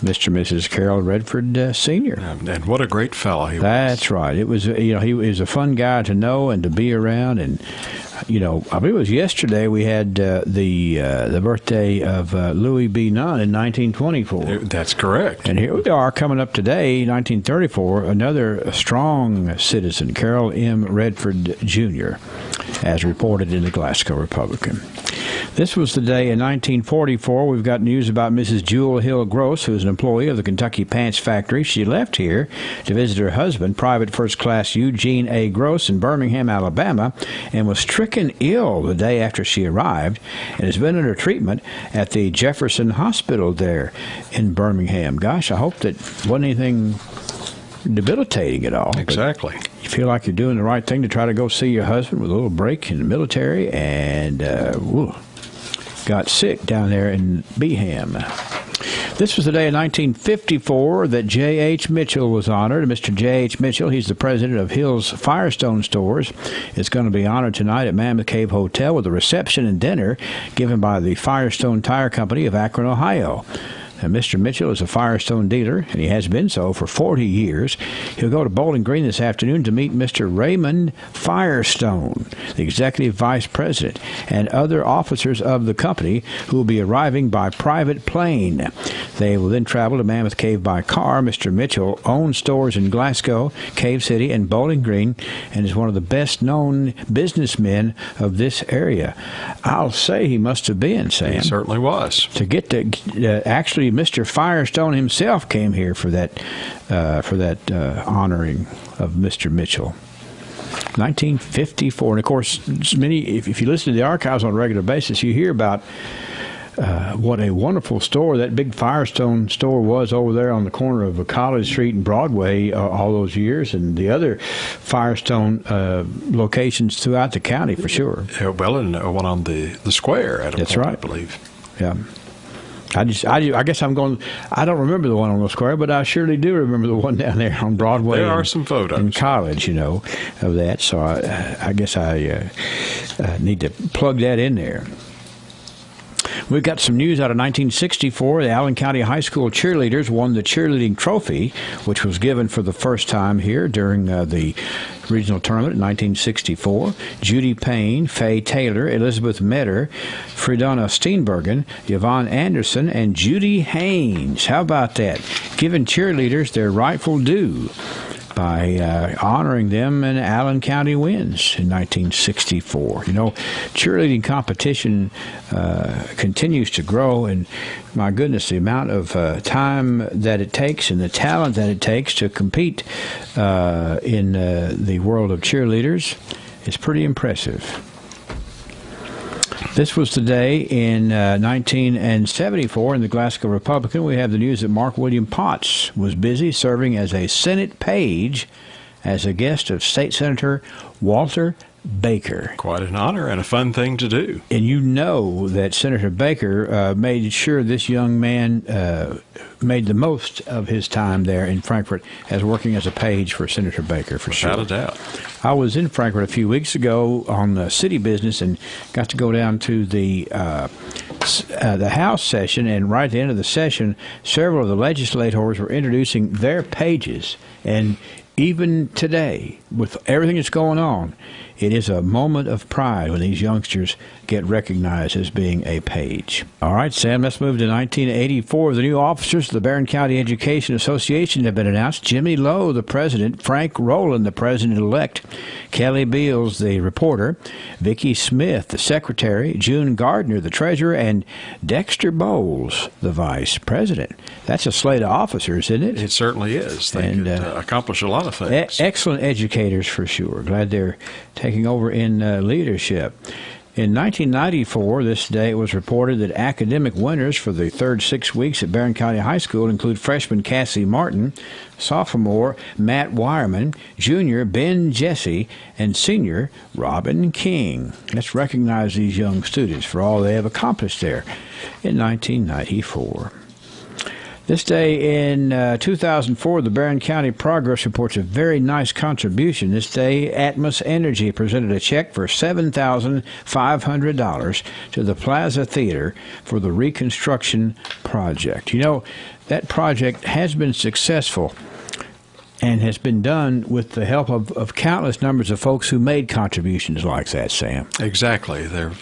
Mr. and Mrs. Carol Redford Sr. And what a great fellow he was. That's right. It was, he was a fun guy to know and to be around. And, I believe it was yesterday we had the birthday of Louis B. Nunn in 1924. That's correct. And here we are coming up today, 1934, another strong citizen, Carol M. Redford, Jr., as reported in the Glasgow Republican. This was the day in 1944. We've got news about Mrs. Jewel Hill Gross, who is an employee of the Kentucky Pants Factory. She left here to visit her husband, Private First Class Eugene A. Gross, in Birmingham, Alabama, and was stricken ill the day after she arrived and has been under treatment at the Jefferson Hospital there in Birmingham. Gosh, I hope that wasn't anything debilitating at all. Exactly. You feel like you're doing the right thing to try to go see your husband with a little break in the military, and got sick down there in Beeham. This was the day in 1954 that J.H. Mitchell was honored. Mr. J.H. Mitchell, he's the president of Hills Firestone Stores, is going to be honored tonight at Mammoth Cave Hotel with a reception and dinner given by the Firestone Tire Company of Akron, Ohio. And Mr. Mitchell is a Firestone dealer, and he has been so for 40 years. He'll go to Bowling Green this afternoon to meet Mr. Raymond Firestone, the Executive Vice President, and other officers of the company who will be arriving by private plane. They will then travel to Mammoth Cave by car. Mr. Mitchell owns stores in Glasgow, Cave City, and Bowling Green, and is one of the best-known businessmen of this area. I'll say he must have been, Sam. He certainly was. To get to actually, Mr. Firestone himself came here for that honoring of Mr. Mitchell. 1954, and of course, if you listen to the archives on a regular basis, you hear about what a wonderful store that big Firestone store was over there on the corner of College Street and Broadway all those years, and the other Firestone locations throughout the county for sure. Well, and one on the square at a That's point, right. I believe. Yeah. I guess I don't remember the one on the square, but I surely do remember the one down there on Broadway. There are some photos in College, of that. So I guess I need to plug that in there. We've got some news out of 1964. The Allen County High School cheerleaders won the cheerleading trophy, which was given for the first time here during the regional tournament in 1964. Judy Payne, Faye Taylor, Elizabeth Metter, Fridona Steenbergen, Yvonne Anderson, and Judy Haynes. How about that? Giving cheerleaders their rightful due by honoring them in Allen County wins in 1964. Cheerleading competition continues to grow, and my goodness, the amount of time that it takes and the talent that it takes to compete in the world of cheerleaders is pretty impressive. This was the day in 1974 in the Glasgow Republican. We have the news that Mark William Potts was busy serving as a Senate page as a guest of State Senator Walter Baker. Quite an honor and a fun thing to do. And you know that Senator Baker made sure this young man made the most of his time there in Frankfort as working as a page for Senator Baker, for sure. Without a doubt. I was in Frankfort a few weeks ago on city business and got to go down to the House session, and right at the end of the session, several of the legislators were introducing their pages, and even today, with everything that's going on, it is a moment of pride when these youngsters get recognized as being a page. All right, Sam, let's move to 1984. The new officers of the Barron County Education Association have been announced. Jimmy Lowe, the president, Frank Rowland, the president-elect, Kelly Beals, the reporter, Vicki Smith, the secretary, June Gardner, the treasurer, and Dexter Bowles, the vice president. That's a slate of officers, isn't it? It certainly is. They could accomplish a lot of things. Excellent educators, for sure. Glad they're taking over in leadership. In 1994, this day, it was reported that academic winners for the third 6 weeks at Barron County High School include freshman Cassie Martin, sophomore Matt Wireman, junior Ben Jesse, and senior Robin King. Let's recognize these young students for all they have accomplished there in 1994. This day in 2004, the Barron County Progress reports a very nice contribution. This day, Atmos Energy presented a check for $7,500 to the Plaza Theater for the reconstruction project. You know, that project has been successful and has been done with the help of countless numbers of folks who made contributions like that, Sam. Exactly. There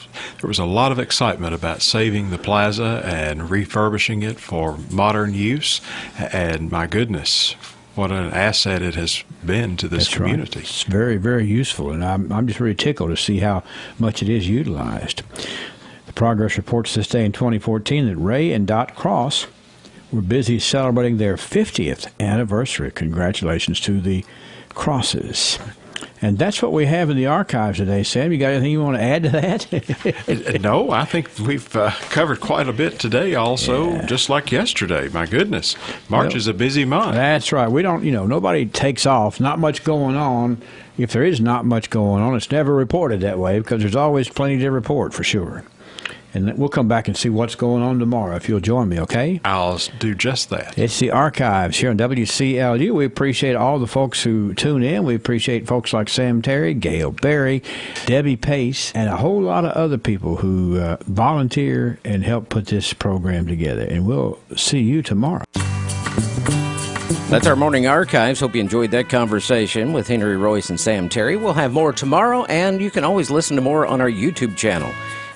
was a lot of excitement about saving the plaza and refurbishing it for modern use. And my goodness, what an asset it has been to this community. Right. It's very, very useful. And I'm just really tickled to see how much it is utilized. The Progress reports this day in 2014 that Ray and Dot Cross were busy celebrating their 50th anniversary. Congratulations to the Crosses. And that's what we have in the archives today, Sam. You got anything you want to add to that? No, I think we've covered quite a bit today also, just like yesterday. My goodness. March is a busy month. That's right. We don't, nobody takes off. Not much going on. If there is not much going on, it's never reported that way because there's always plenty to report for sure. And we'll come back and see what's going on tomorrow if you'll join me, okay? I'll do just that. It's the archives here on WCLU. We appreciate all the folks who tune in. We appreciate folks like Sam Terry, Gail Berry, Debbie Pace, and a whole lot of other people who volunteer and help put this program together. And we'll see you tomorrow. That's our morning archives. Hope you enjoyed that conversation with Henry Royce and Sam Terry. We'll have more tomorrow, and you can always listen to more on our YouTube channel.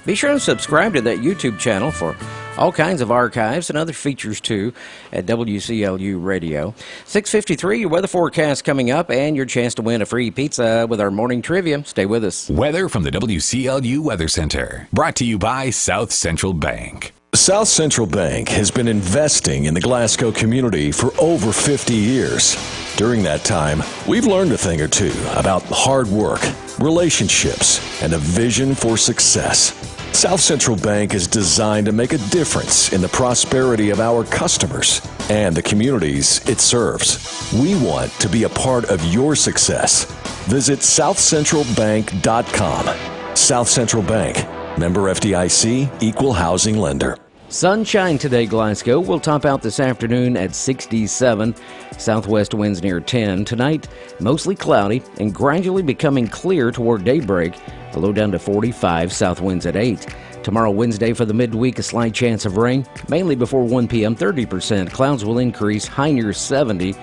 Be sure to subscribe to that YouTube channel for all kinds of archives and other features, too, at WCLU Radio. 6:53, your weather forecast coming up, and your chance to win a free pizza with our morning trivia. Stay with us. Weather from the WCLU Weather Center. Brought to you by South Central Bank. South Central Bank has been investing in the Glasgow community for over 50 years. During that time, we've learned a thing or two about hard work, relationships, and a vision for success. South Central Bank is designed to make a difference in the prosperity of our customers and the communities it serves. We want to be a part of your success. Visit southcentralbank.com. South Central Bank, member FDIC, equal housing lender. Sunshine today, Glasgow. We'll top out this afternoon at 67. Southwest winds near 10. Tonight, mostly cloudy and gradually becoming clear toward daybreak. A low down to 45. South winds at 8. Tomorrow, Wednesday, for the midweek, a slight chance of rain, mainly before 1 p.m., 30%. Clouds will increase, high near 70.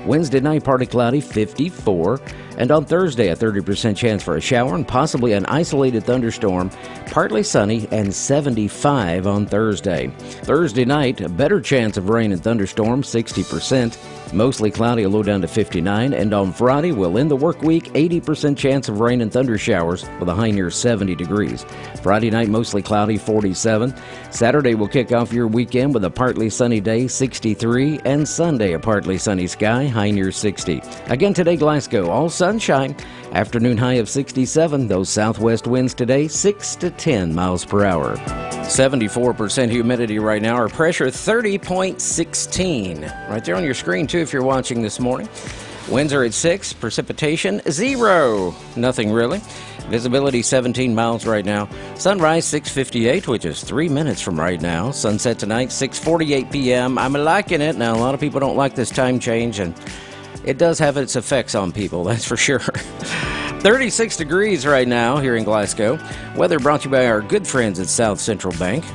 Wednesday night, partly cloudy, 54. And on Thursday, a 30% chance for a shower and possibly an isolated thunderstorm, partly sunny, and 75 on Thursday. Thursday night, a better chance of rain and thunderstorms, 60%. Mostly cloudy, a low down to 59. And on Friday, we'll end the work week, 80% chance of rain and thunder showers with a high near 70 degrees. Friday night, mostly cloudy, 47. Saturday will kick off your weekend with a partly sunny day, 63. And Sunday, a partly sunny sky, high near 60. Again today, Glasgow, all sunshine. Afternoon high of 67. Those southwest winds today, 6 to 10 miles per hour. 74% humidity right now. Our pressure, 30.16. Right there on your screen, too, if you're watching this morning. Winds are at 6. Precipitation, 0. Nothing really. Visibility, 17 miles right now. Sunrise, 6:58, which is 3 minutes from right now. Sunset tonight, 6:48 p.m. I'm liking it. Now, a lot of people don't like this time change, and it does have its effects on people, that's for sure. 36 degrees right now here in Glasgow. Weather brought to you by our good friends at South Central Bank.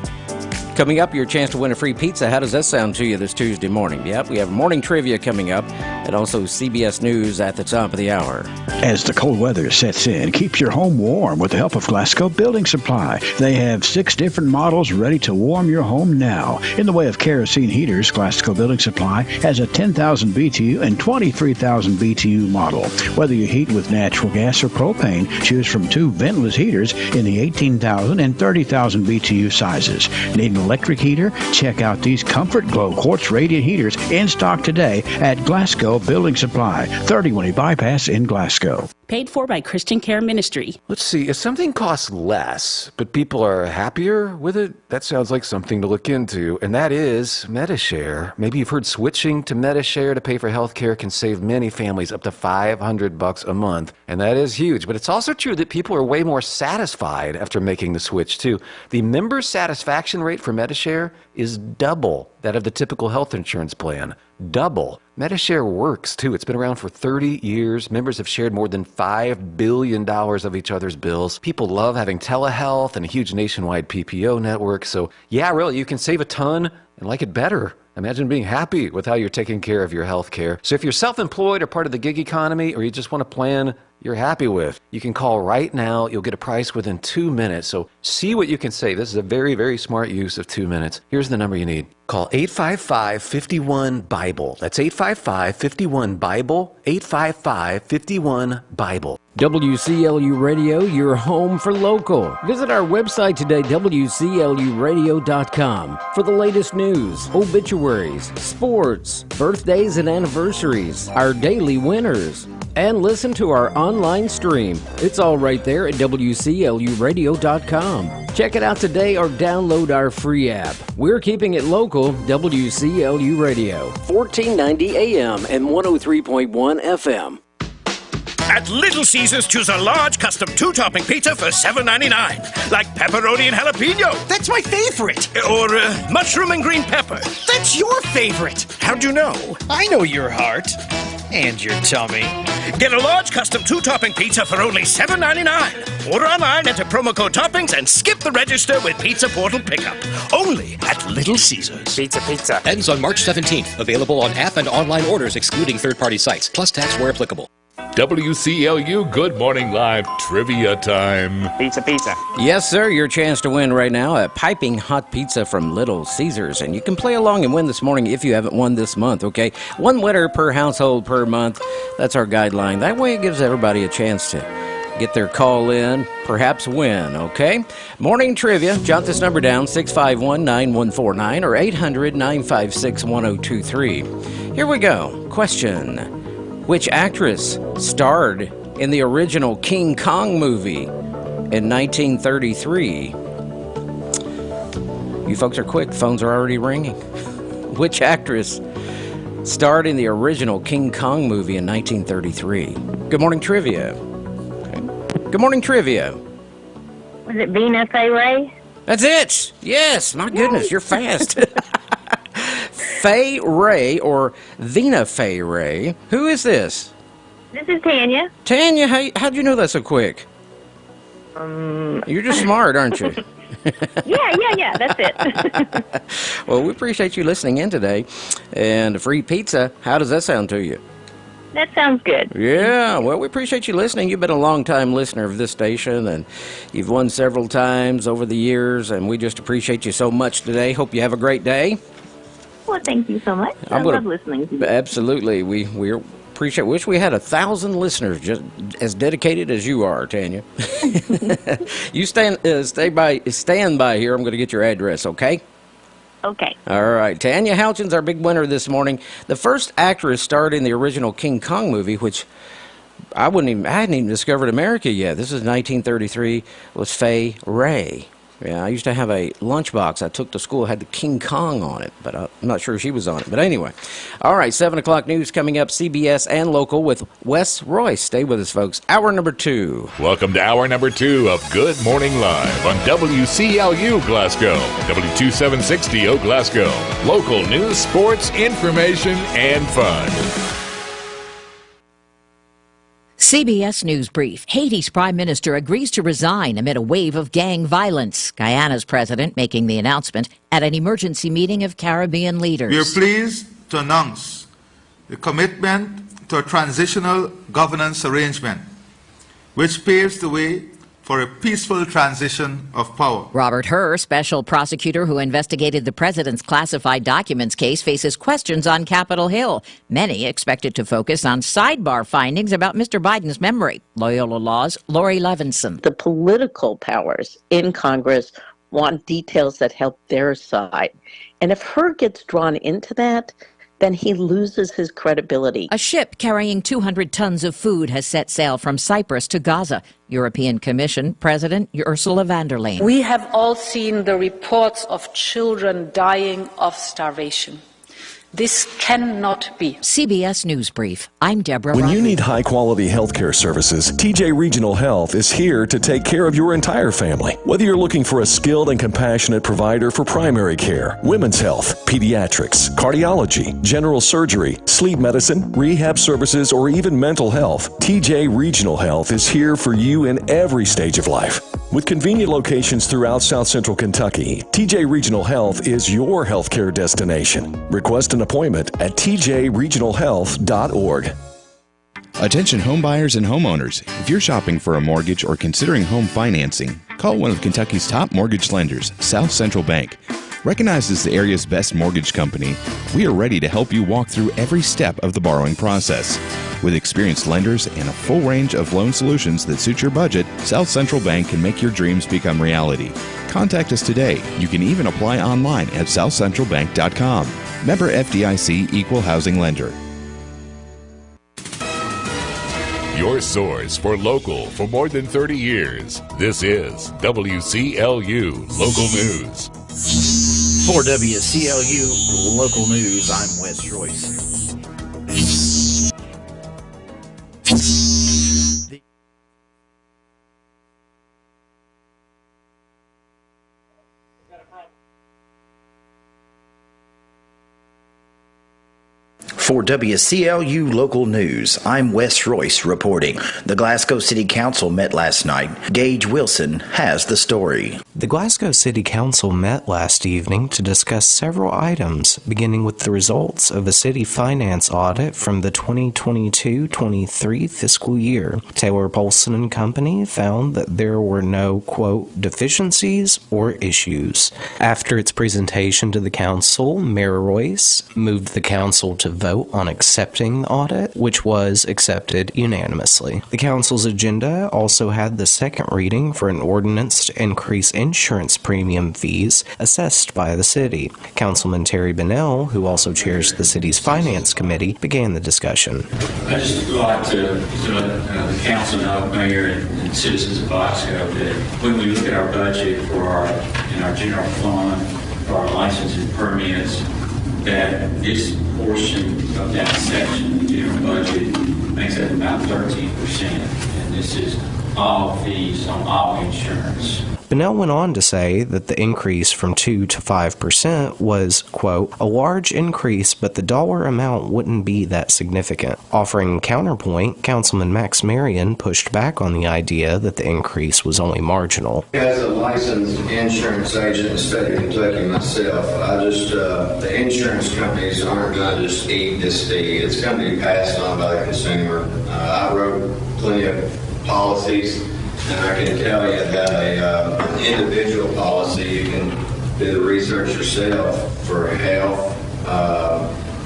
Coming up, your chance to win a free pizza. How does that sound to you this Tuesday morning? Yep, we have morning trivia coming up and also CBS News at the top of the hour. As the cold weather sets in, keep your home warm with the help of Glasgow Building Supply. They have 6 different models ready to warm your home now. In the way of kerosene heaters, Glasgow Building Supply has a 10,000 BTU and 23,000 BTU model. Whether you heat with natural gas or propane, choose from 2 ventless heaters in the 18,000 and 30,000 BTU sizes. Need an electric heater? Check out these Comfort Glow quartz radiant heaters in stock today at Glasgow Building Supply, 3020 Bypass in Glasgow. Paid for by Christian Care Ministry. Let's see, if something costs less, but people are happier with it, that sounds like something to look into, and that is Medi-Share. Maybe you've heard switching to Medi-Share to pay for health care can save many families up to $500 a month, and that is huge. But it's also true that people are way more satisfied after making the switch, too. The member satisfaction rate for Medi-Share is double that of the typical health insurance plan. Double. Medi-Share works, too. It's been around for 30 years. Members have shared more than $5 billion of each other's bills. People love having telehealth and a huge nationwide PPO network. So, yeah, really, you can save a ton and like it better. Imagine being happy with how you're taking care of your health care. So if you're self-employed or part of the gig economy, or you just want a plan you're happy with, you can call right now. You'll get a price within 2 minutes. So see what you can save. This is a very, very smart use of 2 minutes. Here's the number you need. Call 855-51-BIBLE. That's 855-51-BIBLE, 855-51-BIBLE. WCLU Radio, your home for local. Visit our website today, WCLUradio.com, for the latest news, obituaries, sports, birthdays and anniversaries, our daily winners, and listen to our online stream. It's all right there at WCLUradio.com. Check it out today or download our free app. We're keeping it local, WCLU Radio, 1490 AM and 103.1 FM. At Little Caesars, choose a large custom 2-topping pizza for $7.99. Like pepperoni and jalapeno. That's my favorite. Or mushroom and green pepper. That's your favorite. How'd you know? I know your heart. And your tummy. Get a large custom 2-topping pizza for only $7.99. Order online, enter promo code toppings, and skip the register with Pizza Portal Pickup. Only at Little Caesars. Pizza. Ends on March 17th. Available on app and online orders excluding third-party sites, plus tax where applicable. WCLU Good Morning Live Trivia Time. Pizza. Yes, sir. Your chance to win right now a piping hot pizza from Little Caesars. And you can play along and win this morning if you haven't won this month, okay? 1 winner per household per month. That's our guideline. That way it gives everybody a chance to get their call in, perhaps win, okay? Morning trivia. Jot this number down, 651-9149 or 800-956-1023. Here we go. Question. Which actress starred in the original King Kong movie in 1933? You folks are quick. Phones are already ringing. Which actress starred in the original King Kong movie in 1933? Good morning, trivia. Okay. Good morning, trivia. Was it Vina Fay Ray? That's it. Yes. My goodness, you're fast. Fay Ray, or Vina Fay Ray. Who is this? This is Tanya. Tanya, how'd you know that so quick? You're just smart, aren't you? Yeah, that's it. Well, we appreciate you listening in today. And a free pizza, how does that sound to you? That sounds good. Yeah, well, we appreciate you listening. You've been a long-time listener of this station, and you've won several times over the years, and we just appreciate you so much today. Hope you have a great day. Well, thank you so much. I love listening to you. Absolutely. We appreciate. Wish we had 1,000 listeners just as dedicated as you are, Tanya. You stand by here. I'm going to get your address, okay? Okay. All right. Tanya Houchin's our big winner this morning. The first actress starred in the original King Kong movie, which I hadn't even discovered America yet. This is 1933. Was Fay Ray. Yeah, I used to have a lunchbox I took to school. It had the King Kong on it, but I'm not sure she was on it. But anyway. All right, 7 o'clock news coming up, CBS and local with Wes Royce. Stay with us, folks. Hour number 2. Welcome to hour number 2 of Good Morning Live on WCLU Glasgow, W2760 Glasgow. Local news, sports, information, and fun. CBS News Brief. Haiti's prime minister agrees to resign amid a wave of gang violence. Guyana's president making the announcement at an emergency meeting of Caribbean leaders. We are pleased to announce the commitment to a transitional governance arrangement, which paves the way for a peaceful transition of power. Robert Hur, special prosecutor who investigated the president's classified documents case, faces questions on Capitol Hill. Many expected to focus on sidebar findings about Mr. Biden's memory. Loyola Law's Lori Levinson. The political powers in Congress want details that help their side. And if Hur gets drawn into that, then he loses his credibility. A ship carrying 200 tons of food has set sail from Cyprus to Gaza. European Commission President Ursula von der Leyen. We have all seen the reports of children dying of starvation. This cannot be. CBS News Brief. I'm Deborah When Rodriguez. you need high-quality healthcare services, TJ Regional Health is here to take care of your entire family. Whether you're looking for a skilled and compassionate provider for primary care, women's health, pediatrics, cardiology, general surgery, sleep medicine, rehab services, or even mental health, TJ Regional Health is here for you in every stage of life. With convenient locations throughout South Central Kentucky, TJ Regional Health is your healthcare destination. Request an appointment at tjregionalhealth.org. Attention home buyers and homeowners. If you're shopping for a mortgage or considering home financing, call one of Kentucky's top mortgage lenders, South Central Bank. Recognized as the area's best mortgage company, we are ready to help you walk through every step of the borrowing process. With experienced lenders and a full range of loan solutions that suit your budget, South Central Bank can make your dreams become reality. Contact us today. You can even apply online at southcentralbank.com. Member FDIC Equal Housing Lender. Your source for local for more than 30 years. This is WCLU Local News. For WCLU Local News, I'm Wes Royce. For WCLU Local News, I'm Wes Royce reporting. The Glasgow City Council met last night. Gage Wilson has the story. The Glasgow City Council met last evening to discuss several items, beginning with the results of a city finance audit from the 2022-23 fiscal year. Taylor Polson and Company found that there were no, quote, deficiencies or issues. After its presentation to the council, Mayor Royce moved the council to vote on accepting the audit, which was accepted unanimously. The council's agenda also had the second reading for an ordinance to increase insurance premium fees assessed by the city. Councilman Terry Bunnell, who also chairs the city's finance committee, began the discussion. I just would like to let the council know, Mayor and citizens of Glasgow, that when we look at our budget for our general fund, for our licenses and permits, that this portion of that section of the general budget makes up about 13%, and this is all fees on all insurance. Bunnell went on to say that the increase from 2 to 5% was, quote, a large increase, but the dollar amount wouldn't be that significant. Offering counterpoint, Councilman Max Marion pushed back on the idea that the increase was only marginal. As a licensed insurance agent in the state of Kentucky myself, the insurance companies aren't going to just eat this fee. It's going to be passed on by the consumer. I wrote plenty of policies, and I can tell you that an individual policy, you can do the research yourself, for health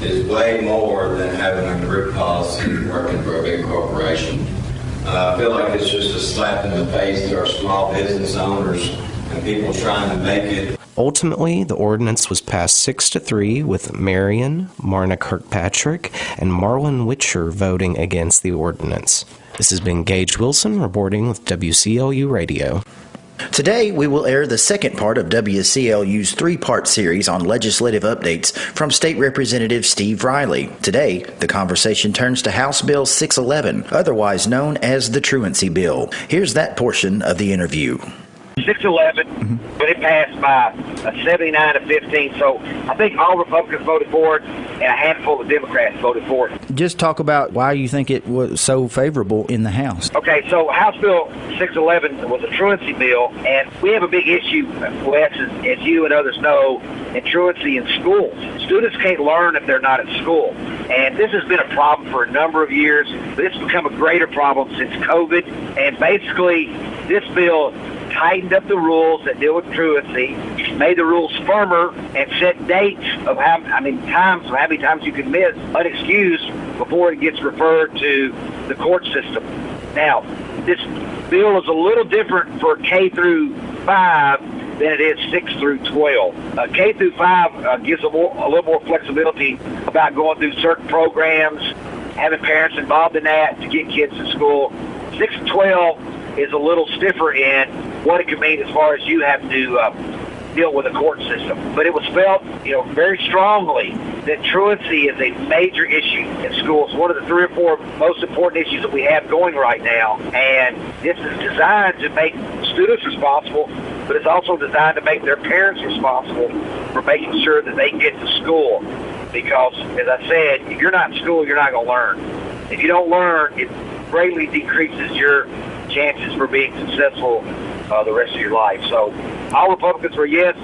is way more than having a group policy working for a big corporation. I feel like it's just a slap in the face to our small business owners and people trying to make it. Ultimately, the ordinance was passed 6-3 with Marion, Marna Kirkpatrick, and Marlon Witcher voting against the ordinance. This has been Gage Wilson reporting with WCLU Radio. Today, we will air the second part of WCLU's three-part series on legislative updates from State Representative Steve Riley. Today, the conversation turns to House Bill 611, otherwise known as the Truancy Bill. Here's that portion of the interview. 6-11, but it passed by 79-15. So I think all Republicans voted for it, and a handful of Democrats voted for it. Just talk about why you think it was so favorable in the House. Okay, so House Bill 611 was a truancy bill, and we have a big issue, Wes, as you and others know, in truancy in schools. Students can't learn if they're not at school. And this has been a problem for a number of years, but it's become a greater problem since COVID. And basically, this bill tightened up the rules that deal with truancy, made the rules firmer, and set dates of how many times you can miss unexcused before it gets referred to the court system. Now, this bill is a little different for K through 5 than it is 6 through 12. K through 5 gives a little more flexibility about going through certain programs, having parents involved in that to get kids to school. 6 to 12 is a little stiffer in what it could mean as far as you have to deal with a court system. But it was felt, very strongly that truancy is a major issue in schools. One of the 3 or 4 most important issues that we have going right now. And this is designed to make students responsible, but it's also designed to make their parents responsible for making sure that they get to school. Because, as I said, if you're not in school, you're not going to learn. If you don't learn, it greatly decreases your chances for being successful the rest of your life. So all Republicans were yes.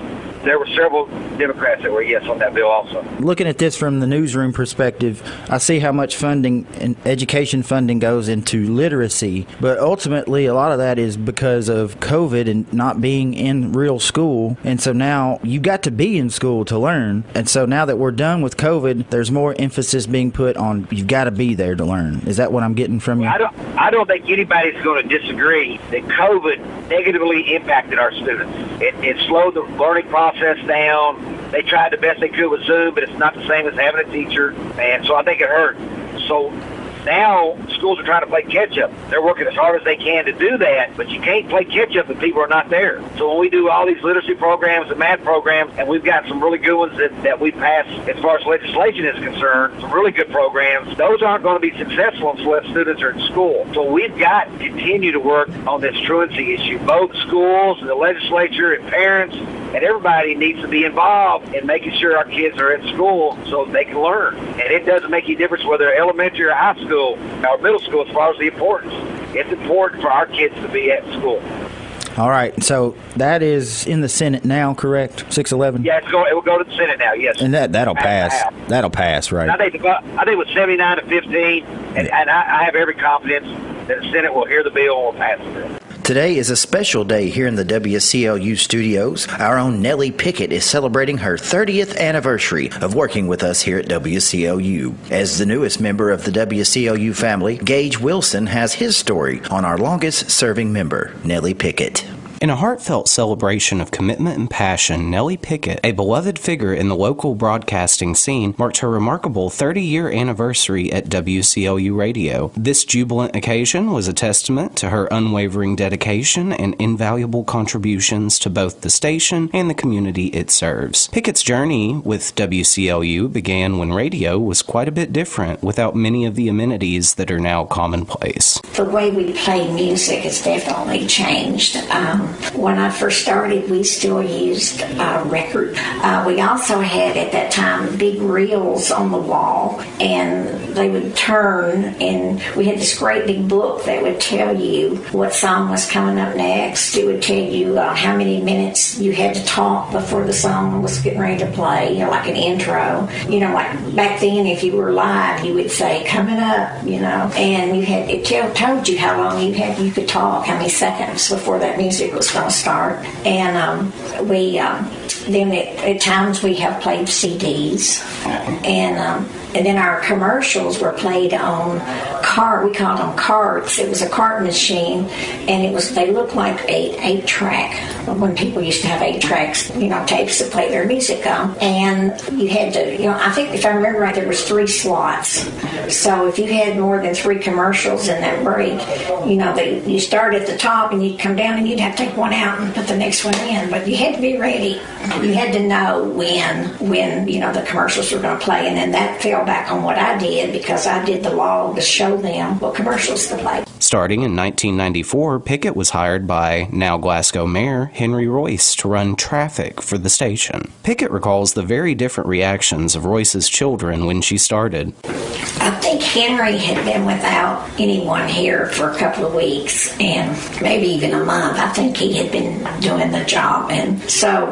There were several Democrats that were yes on that bill also. Looking at this from the newsroom perspective, I see how much funding and education funding goes into literacy, but ultimately a lot of that is because of COVID and not being in real school. And so now you got to be in school to learn. And so now that we're done with COVID, there's more emphasis being put on you've got to be there to learn. Is that what I'm getting from you? I don't think anybody's going to disagree that COVID negatively impacted our students. It slowed the learning process down. They tried the best they could with Zoom, but it's not the same as having a teacher, and so I think it hurt. So now schools are trying to play catch-up. They're working as hard as they can to do that, but you can't play catch-up if people are not there. So when we do all these literacy programs and math programs, and we've got some really good ones that we passed as far as legislation is concerned, some really good programs, those aren't going to be successful unless students are in school. So we've got to continue to work on this truancy issue. Both schools and the legislature and parents and everybody needs to be involved in making sure our kids are at school so they can learn. And it doesn't make any difference whether they're elementary or high school or middle school as far as the importance. It's important for our kids to be at school. All right, so that is in the Senate now, correct? 611? Yeah, it will go to the Senate now, yes. And that'll pass. That'll pass, right? I think it was 79-15, and I have every confidence that the Senate will hear the bill and will pass the bill. Today is a special day here in the WCLU studios. Our own Nellie Pickett is celebrating her 30th anniversary of working with us here at WCLU. As the newest member of the WCLU family, Gage Wilson has his story on our longest-serving member, Nellie Pickett. In a heartfelt celebration of commitment and passion, Nellie Pickett, a beloved figure in the local broadcasting scene, marked her remarkable 30-year anniversary at WCLU Radio. This jubilant occasion was a testament to her unwavering dedication and invaluable contributions to both the station and the community it serves. Pickett's journey with WCLU began when radio was quite a bit different, without many of the amenities that are now commonplace. The way we play music has definitely changed. When I first started, we still used record. We also had, at that time, big reels on the wall, and they would turn, and we had this great big book that would tell you what song was coming up next. It would tell you how many minutes you had to talk before the song was getting ready to play, like an intro. Like back then, if you were live, you would say, coming up, and it told you how long you could talk, how many seconds before that music was going to start. And then at times we have played CDs, and then our commercials were played on we called them carts. It was a cart machine, and they looked like 8-track, when people used to have 8 tracks, tapes to play their music on. And you had to, I think if I remember right, there was 3 slots. So if you had more than 3 commercials in that break, you start at the top and you'd come down and you'd have to take one out and put the next one in. But you had to be ready. You had to know when the commercials were going to play, and then that fell back on what I did because I did the log to show them what commercials to play. Starting in 1994, Pickett was hired by now Glasgow Mayor Henry Royce to run traffic for the station. Pickett recalls the very different reactions of Royce's children when she started. I think Henry had been without anyone here for a couple of weeks and maybe even a month. I think he had been doing the job. And so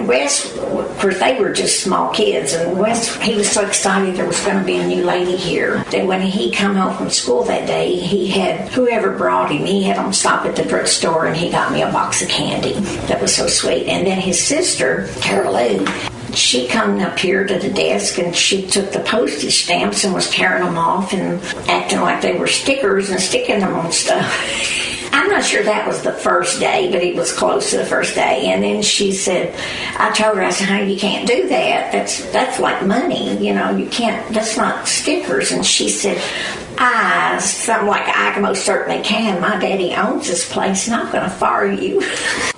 Wes, of course, they were just small kids. And Wes, he was so excited there was going to be a new lady here that when he come home from school that day, he had whoever brought him, he had him stop at the drugstore and he got me a box of candy. That was so sweet. And then his sister, Carol Lou, she come up here to the desk and she took the postage stamps and was tearing them off and acting like they were stickers and sticking them on stuff. I'm not sure that was the first day, but it was close to the first day. And then she said, I told her, I said, honey, you can't do that. That's like money. You can't, that's not stickers. And she said, something like, I most certainly can. My daddy owns this place and I'm going to fire you.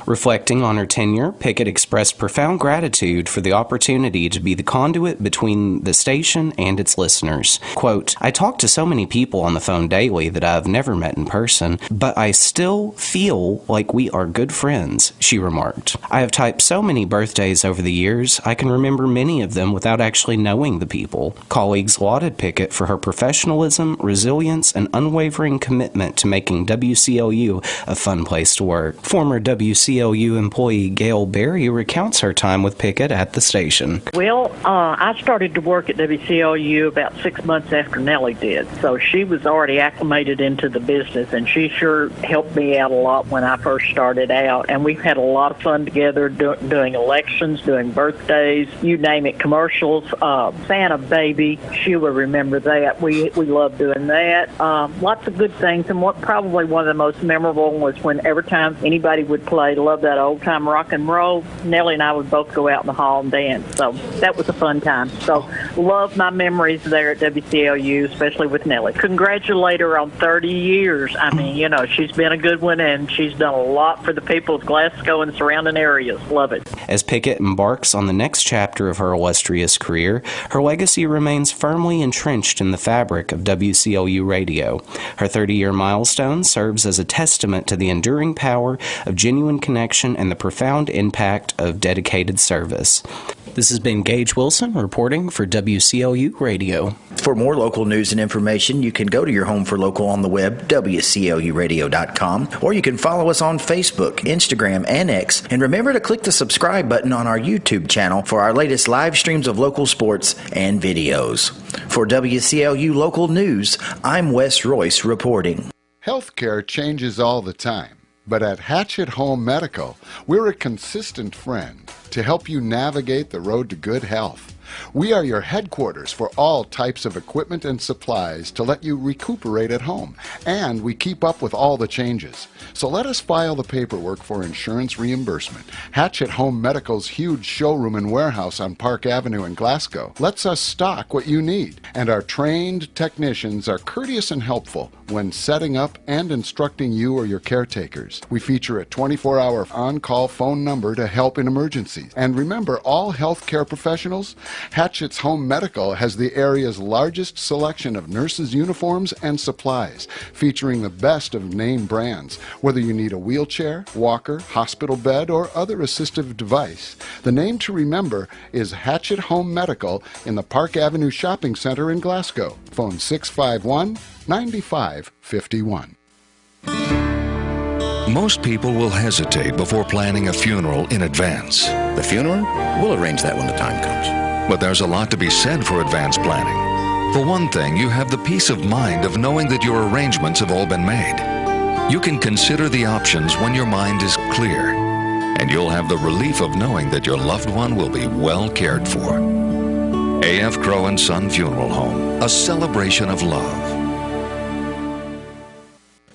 Reflecting on her tenure, Pickett expressed profound gratitude for the opportunity to be the conduit between the station and its listeners. Quote, I talk to so many people on the phone daily that I've never met in person, but I still feel like we are good friends, she remarked. I have typed so many birthdays over the years, I can remember many of them without actually knowing the people. Colleagues lauded Pickett for her professionalism, resilience, and unwavering commitment to making WCLU a fun place to work. Former WCLU employee Gail Berry recounts her time with Pickett at the station. Well, I started to work at WCLU about 6 months after Nellie did, so she was already acclimated into the business, and she sure helped me out a lot when I first started out, and we've had a lot of fun together doing elections, doing birthdays, you name it, commercials, Santa Baby, she will remember that. We love doing that. Lots of good things, and probably one of the most memorable was when every time anybody would play Love That Old Time Rock and Roll, Nellie and I would both go out in the hall and dance. So that was a fun time. So love my memories there at WCLU, especially with Nellie. Congratulate her on 30 years. I mean, she's been a good one, and she's done a lot for the people of Glasgow and surrounding areas. Love it. As Pickett embarks on the next chapter of her illustrious career, her legacy remains firmly entrenched in the fabric of WCLU radio. Her 30-year milestone serves as a testament to the enduring power of genuine connection and the profound impact of dedicated service. This has been Gage Wilson reporting for WCLU Radio. For more local news and information, you can go to your home for local on the web, WCLUradio.com, or you can follow us on Facebook, Instagram, and X. And remember to click the subscribe button on our YouTube channel for our latest live streams of local sports and videos. For WCLU Local News, I'm Wes Royce reporting. Healthcare changes all the time. But at Hatchet Home Medical, we're a consistent friend to help you navigate the road to good health. We are your headquarters for all types of equipment and supplies to let you recuperate at home, and we keep up with all the changes. So let us file the paperwork for insurance reimbursement. Hatchet Home Medical's huge showroom and warehouse on Park Avenue in Glasgow lets us stock what you need, and our trained technicians are courteous and helpful when setting up and instructing you or your caretakers. We feature a 24-hour on-call phone number to help in emergencies. And remember, all healthcare professionals, Hatchet's Home Medical has the area's largest selection of nurses' uniforms and supplies, featuring the best of name brands. Whether you need a wheelchair, walker, hospital bed, or other assistive device, the name to remember is Hatchet Home Medical in the Park Avenue Shopping Center in Glasgow. Phone 651-9551. Most people will hesitate before planning a funeral in advance. The funeral? We'll arrange that when the time comes. But there's a lot to be said for advance planning. For one thing, you have the peace of mind of knowing that your arrangements have all been made. You can consider the options when your mind is clear, and you'll have the relief of knowing that your loved one will be well cared for. A.F. Crow & Son Funeral Home, a celebration of love.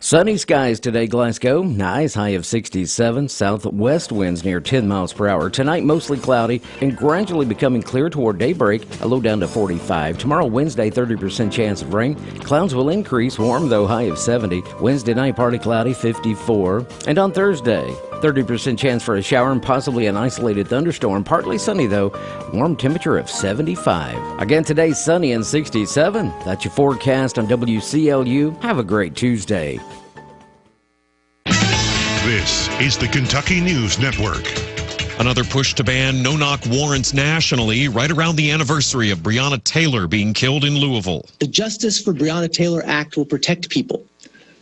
Sunny skies today, Glasgow. Highs high of 67. Southwest winds near 10 miles per hour. Tonight, mostly cloudy and gradually becoming clear toward daybreak. A low down to 45. Tomorrow, Wednesday, 30% chance of rain. Clouds will increase. Warm, though, high of 70. Wednesday night, partly cloudy, 54. And on Thursday, 30% chance for a shower and possibly an isolated thunderstorm. Partly sunny, though. Warm temperature of 75. Again, today, sunny and 67. That's your forecast on WCLU. Have a great Tuesday. This is the Kentucky News Network. Another push to ban no-knock warrants nationally right around the anniversary of Breonna Taylor being killed in Louisville. The Justice for Breonna Taylor Act will protect people,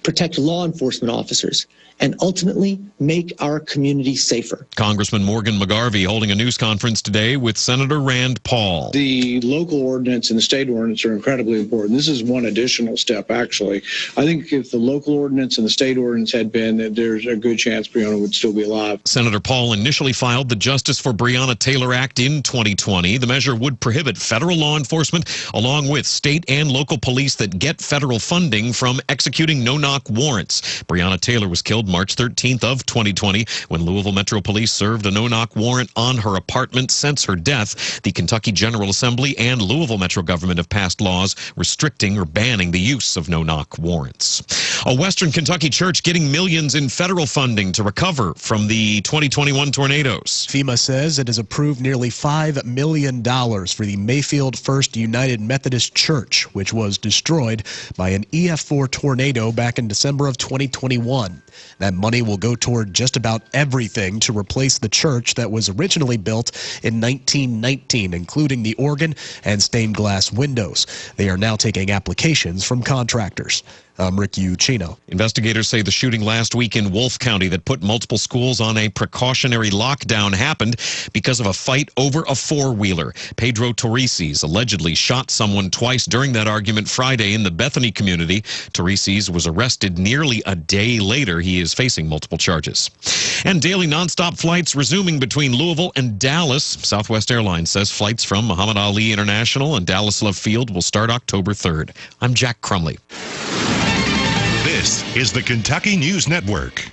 protect law enforcement officers, and ultimately make our community safer. Congressman Morgan McGarvey holding a news conference today with Senator Rand Paul. The local ordinance and the state ordinance are incredibly important. This is one additional step, actually. I think if the local ordinance and the state ordinance had been, there's a good chance Breonna would still be alive. Senator Paul initially filed the Justice for Breonna Taylor Act in 2020. The measure would prohibit federal law enforcement, along with state and local police that get federal funding, from executing no-knock warrants. Breonna Taylor was killed March 13th of 2020 when Louisville Metro Police served a no-knock warrant on her apartment. Since her death, the Kentucky General Assembly and Louisville Metro government have passed laws restricting or banning the use of no-knock warrants. A Western Kentucky church getting millions in federal funding to recover from the 2021 tornadoes. FEMA says it has approved nearly $5 million for the Mayfield First United Methodist Church, which was destroyed by an EF4 tornado back in December of 2021. That money will go toward just about everything to replace the church that was originally built in 1919, including the organ and stained glass windows. They are now taking applications from contractors. I'm Rick Uccino. Investigators say the shooting last week in Wolfe County that put multiple schools on a precautionary lockdown happened because of a fight over a four-wheeler. Pedro Torreses allegedly shot someone twice during that argument Friday in the Bethany community. Torreses was arrested nearly a day later. He is facing multiple charges. And daily nonstop flights resuming between Louisville and Dallas. Southwest Airlines says flights from Muhammad Ali International and Dallas Love Field will start October 3rd. I'm Jack Crumley. This is the Kentucky News Network.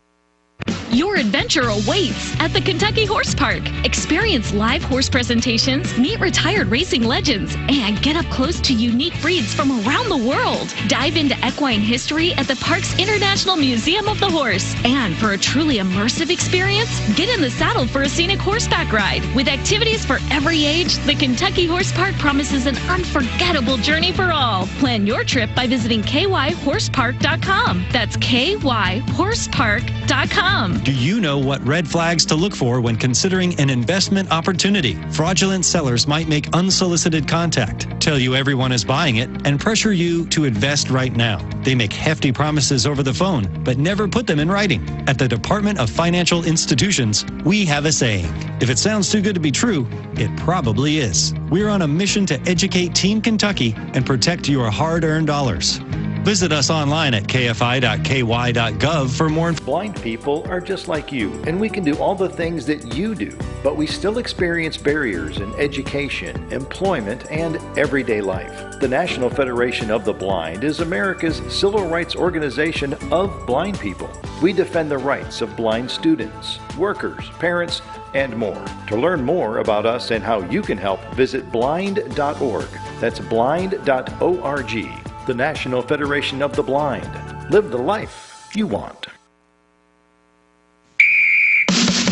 Your adventure awaits at the Kentucky Horse Park. Experience live horse presentations, meet retired racing legends, and get up close to unique breeds from around the world. Dive into equine history at the park's International Museum of the Horse. And for a truly immersive experience, get in the saddle for a scenic horseback ride. With activities for every age, the Kentucky Horse Park promises an unforgettable journey for all. Plan your trip by visiting kyhorsepark.com. That's kyhorsepark.com. Do you know what red flags to look for when considering an investment opportunity? Fraudulent sellers might make unsolicited contact, tell you everyone is buying it, and pressure you to invest right now. They make hefty promises over the phone, but never put them in writing. At the Department of Financial Institutions, we have a saying: if it sounds too good to be true, it probably is. We're on a mission to educate Team Kentucky and protect your hard-earned dollars. Visit us online at kfi.ky.gov for more information. Blind people are just like you, and we can do all the things that you do, but we still experience barriers in education, employment, and everyday life. The National Federation of the Blind is America's civil rights organization of blind people. We defend the rights of blind students, workers, parents, and more. To learn more about us and how you can help, visit blind.org. That's blind.org. The National Federation of the Blind. Live the life you want.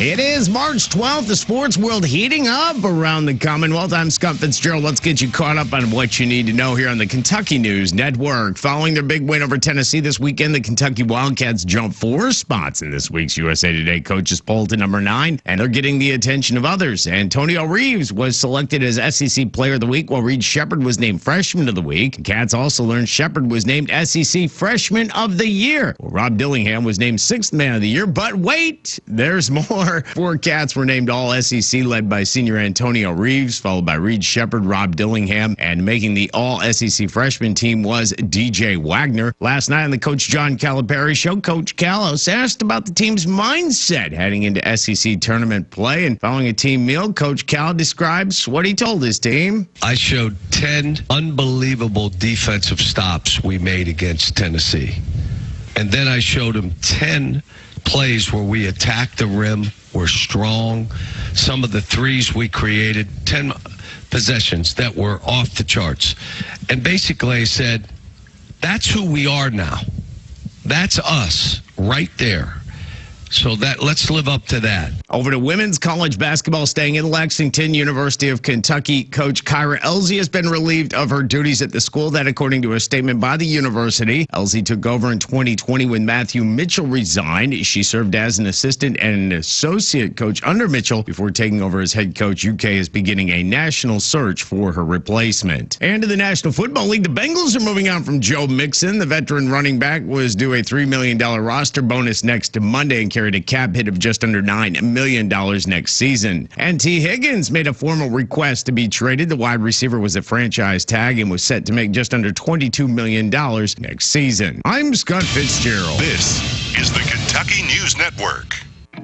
It is March 12th, the sports world heating up around the Commonwealth. I'm Scott Fitzgerald. Let's get you caught up on what you need to know here on the Kentucky News Network. Following their big win over Tennessee this weekend, the Kentucky Wildcats jumped 4 spots in this week's USA Today coaches poll to number 9, and they're getting the attention of others. Antonio Reeves was selected as SEC Player of the Week, while Reed Sheppard was named Freshman of the Week. Cats also learned Sheppard was named SEC Freshman of the Year. Well, Rob Dillingham was named 6th Man of the Year, but wait, there's more. 4 Cats were named All-SEC, led by senior Antonio Reeves, followed by Reed Sheppard, Rob Dillingham, and making the All-SEC freshman team was DJ Wagner. Last night on the Coach John Calipari Show, Coach Cal was asked about the team's mindset heading into SEC tournament play, and following a team meal, Coach Cal describes what he told his team. I showed 10 unbelievable defensive stops we made against Tennessee, and then I showed him 10 plays where we attacked the rim, were strong. Some of the threes we created, 10 possessions that were off the charts. And basically I said, that's who we are now. That's us right there. So let's live up to that. Over to women's college basketball, staying in Lexington. University of Kentucky coach Kyra Elzy has been relieved of her duties at the school. That, according to a statement by the university. Elzy took over in 2020 when Matthew Mitchell resigned. She served as an assistant and an associate coach under Mitchell before taking over as head coach. UK is beginning a national search for her replacement. And in the National Football League, the Bengals are moving on from Joe Mixon. The veteran running back was due a $3 million roster bonus next Monday and carried a cap hit of just under $9 million next season. And T. Higgins made a formal request to be traded. The wide receiver was a franchise tag and was set to make just under $22 million next season. I'm Scott Fitzgerald. This is the Kentucky News Network.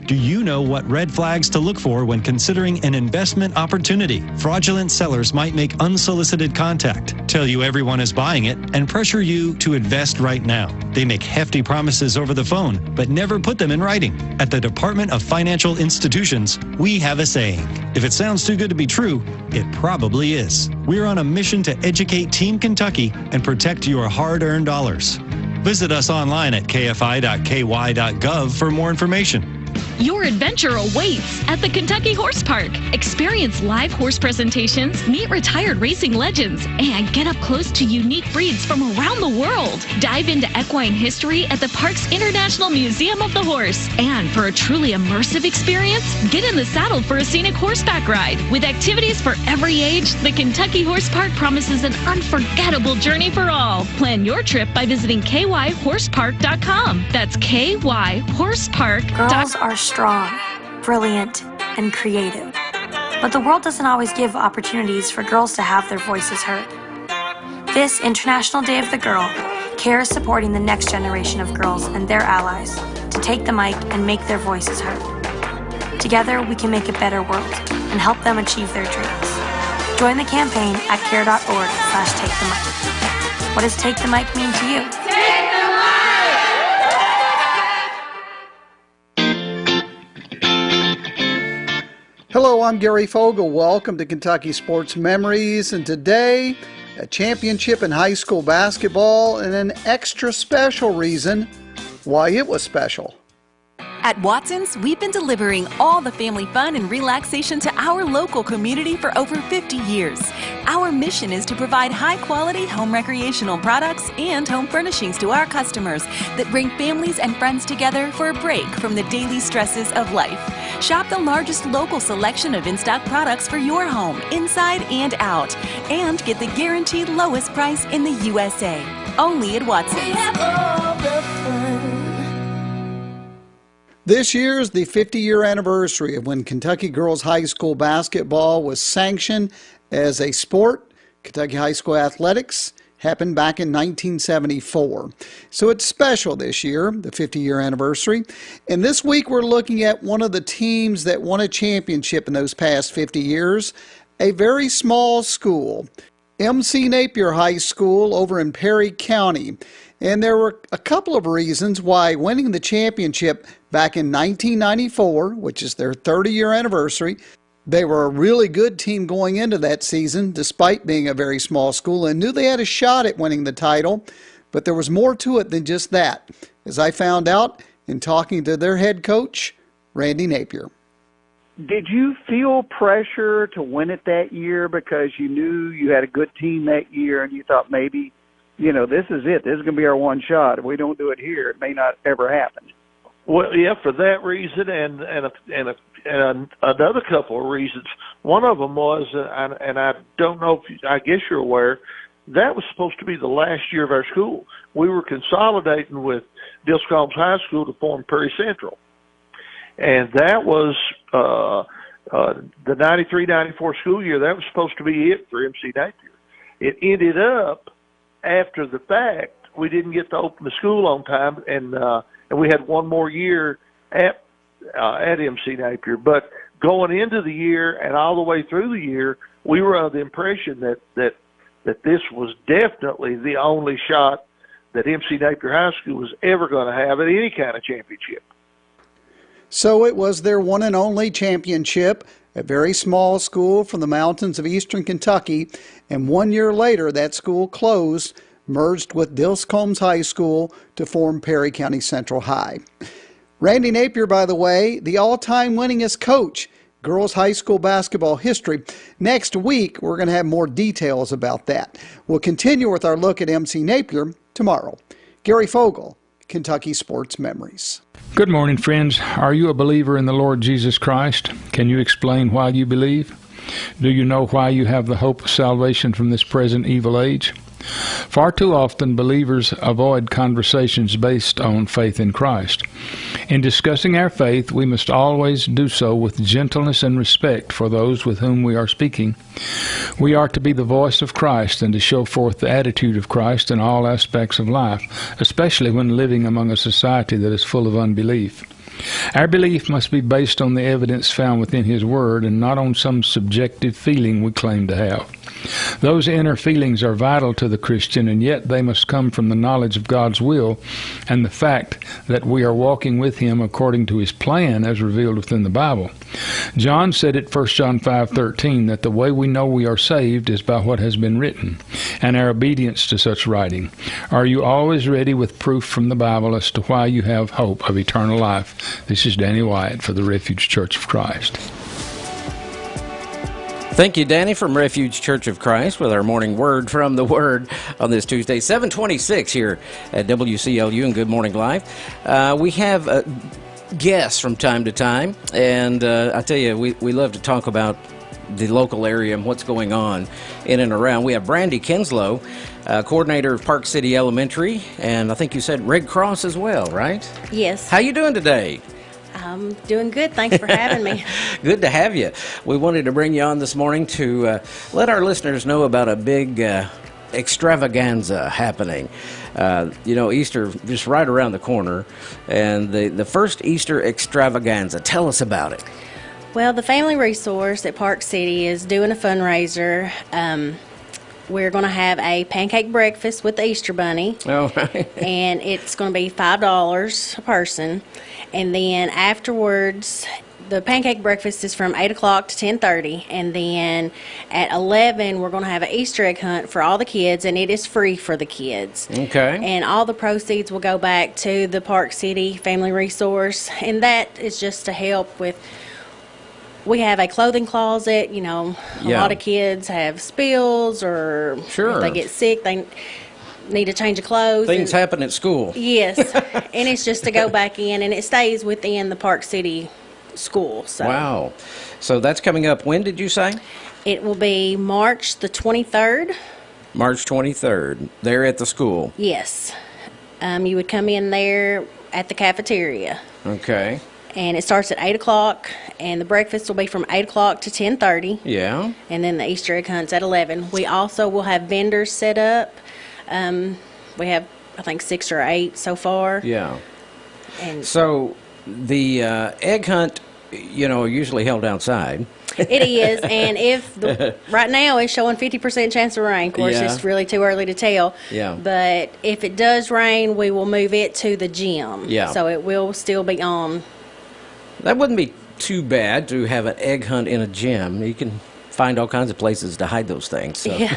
Do you know what red flags to look for when considering an investment opportunity? Fraudulent sellers might make unsolicited contact, tell you everyone is buying it, and pressure you to invest right now. They make hefty promises over the phone, but never put them in writing. At the Department of Financial Institutions, we have a saying. If it sounds too good to be true, it probably is. We're on a mission to educate Team Kentucky and protect your hard-earned dollars. Visit us online at kfi.ky.gov for more information. Your adventure awaits at the Kentucky Horse Park. Experience live horse presentations, meet retired racing legends, and get up close to unique breeds from around the world. Dive into equine history at the park's International Museum of the Horse. And for a truly immersive experience, get in the saddle for a scenic horseback ride. With activities for every age, the Kentucky Horse Park promises an unforgettable journey for all. Plan your trip by visiting kyhorsepark.com. That's kyhorsepark.com. Girls are strong, brilliant, and creative. But the world doesn't always give opportunities for girls to have their voices heard. This International Day of the Girl, CARE is supporting the next generation of girls and their allies to take the mic and make their voices heard. Together, we can make a better world and help them achieve their dreams. Join the campaign at care.org/takethemic. What does Take the Mic mean to you? Take the mic! Hello, I'm Gary Fogle. Welcome to Kentucky Sports Memories, and today, a championship in high school basketball and an extra special reason why it was special. At Watson's, we've been delivering all the family fun and relaxation to our local community for over 50 years. Our mission is to provide high-quality home recreational products and home furnishings to our customers that bring families and friends together for a break from the daily stresses of life. Shop the largest local selection of in-stock products for your home, inside and out, and get the guaranteed lowest price in the USA. Only at Watson's. We have all the fun. This year is the 50-year anniversary of when Kentucky girls high school basketball was sanctioned as a sport. Kentucky high school athletics happened back in 1974. So it's special this year, the 50-year anniversary. And this week we're looking at one of the teams that won a championship in those past 50 years, a very small school, MC Napier High School over in Perry County. And there were a couple of reasons why winning the championship back in 1994, which is their 30-year anniversary, they were a really good team going into that season, despite being a very small school, and knew they had a shot at winning the title. But there was more to it than just that, as I found out in talking to their head coach, Randy Napier. Did you feel pressure to win it that year because you knew you had a good team that year and you thought maybe, you know, this is it. This is going to be our one shot. If we don't do it here, it may not ever happen. Well, yeah, for that reason and another couple of reasons. One of them was, and I don't know if I guess you're aware, that was supposed to be the last year of our school. We were consolidating with Dilscombs High School to form Perry Central, and that was the 93-94 school year. That was supposed to be it for MC Napier. It ended up after the fact. We didn't get to open the school on time, and we had one more year at MC Napier. But going into the year and all the way through the year, we were under the impression that this was definitely the only shot that MC Napier High School was ever going to have at any kind of championship. So it was their one and only championship, a very small school from the mountains of eastern Kentucky, and 1 year later that school closed, merged with Dilscombs High School to form Perry County Central High. Randy Napier, by the way, the all-time winningest coach, girls high school basketball history. Next week, we're going to have more details about that. We'll continue with our look at MC Napier tomorrow. Gary Fogle, Kentucky Sports Memories. Good morning, friends. Are you a believer in the Lord Jesus Christ? Can you explain why you believe? Do you know why you have the hope of salvation from this present evil age? Far too often, believers avoid conversations based on faith in Christ. In discussing our faith, we must always do so with gentleness and respect for those with whom we are speaking. We are to be the voice of Christ and to show forth the attitude of Christ in all aspects of life, especially when living among a society that is full of unbelief. Our belief must be based on the evidence found within His Word and not on some subjective feeling we claim to have. Those inner feelings are vital to the Christian, and yet they must come from the knowledge of God's will and the fact that we are walking with Him according to His plan as revealed within the Bible. John said at 1 John 5:13 that the way we know we are saved is by what has been written and our obedience to such writing. Are you always ready with proof from the Bible as to why you have hope of eternal life? This is Danny Wyatt for the Refuge Church of Christ. Thank you, Danny, from Refuge Church of Christ with our morning word from the Word on this Tuesday, 7:26 here at WCLU and Good Morning Live. We have guests from time to time, and I tell you, we love to talk about the local area and what's going on in and around. We have Brandy Kinslow, coordinator of Park City Elementary, and I think you said Red Cross as well, right? Yes. How you doing today? I'm doing good. Thanks for having me. Good to have you. We wanted to bring you on this morning to let our listeners know about a big extravaganza happening. Easter just right around the corner, and the first Easter extravaganza. Tell us about it. Well, the Family Resource at Park City is doing a fundraiser. We're going to have a pancake breakfast with the Easter Bunny. Oh, right. And it's going to be $5 a person. And then afterwards, the pancake breakfast is from 8 o'clock to 10:30. And then at 11, we're going to have an Easter egg hunt for all the kids, and it is free for the kids. Okay. And all the proceeds will go back to the Park City Family Resource. And that is just to help with... We have a clothing closet. A lot of kids have spills, or if they get sick, they need to change of clothes. Things happen at school. Yes, and it's just to go back in, and it stays within the Park City school. So. Wow. So that's coming up. When did you say? It will be March the 23rd. March 23rd. There at the school. Yes. You would come in there at the cafeteria. Okay. And it starts at 8 o'clock, and the breakfast will be from 8 o'clock to 10:30. Yeah. And then the Easter egg hunt's at 11. We also will have vendors set up. We have, I think, 6 or 8 so far. Yeah. And so the egg hunt, usually held outside. It is, and right now it's showing 50% chance of rain. Of course, it's really too early to tell. Yeah. But if it does rain, we will move it to the gym. Yeah. So it will still be on. That wouldn't be too bad to have an egg hunt in a gym. You can find all kinds of places to hide those things. So. Yeah.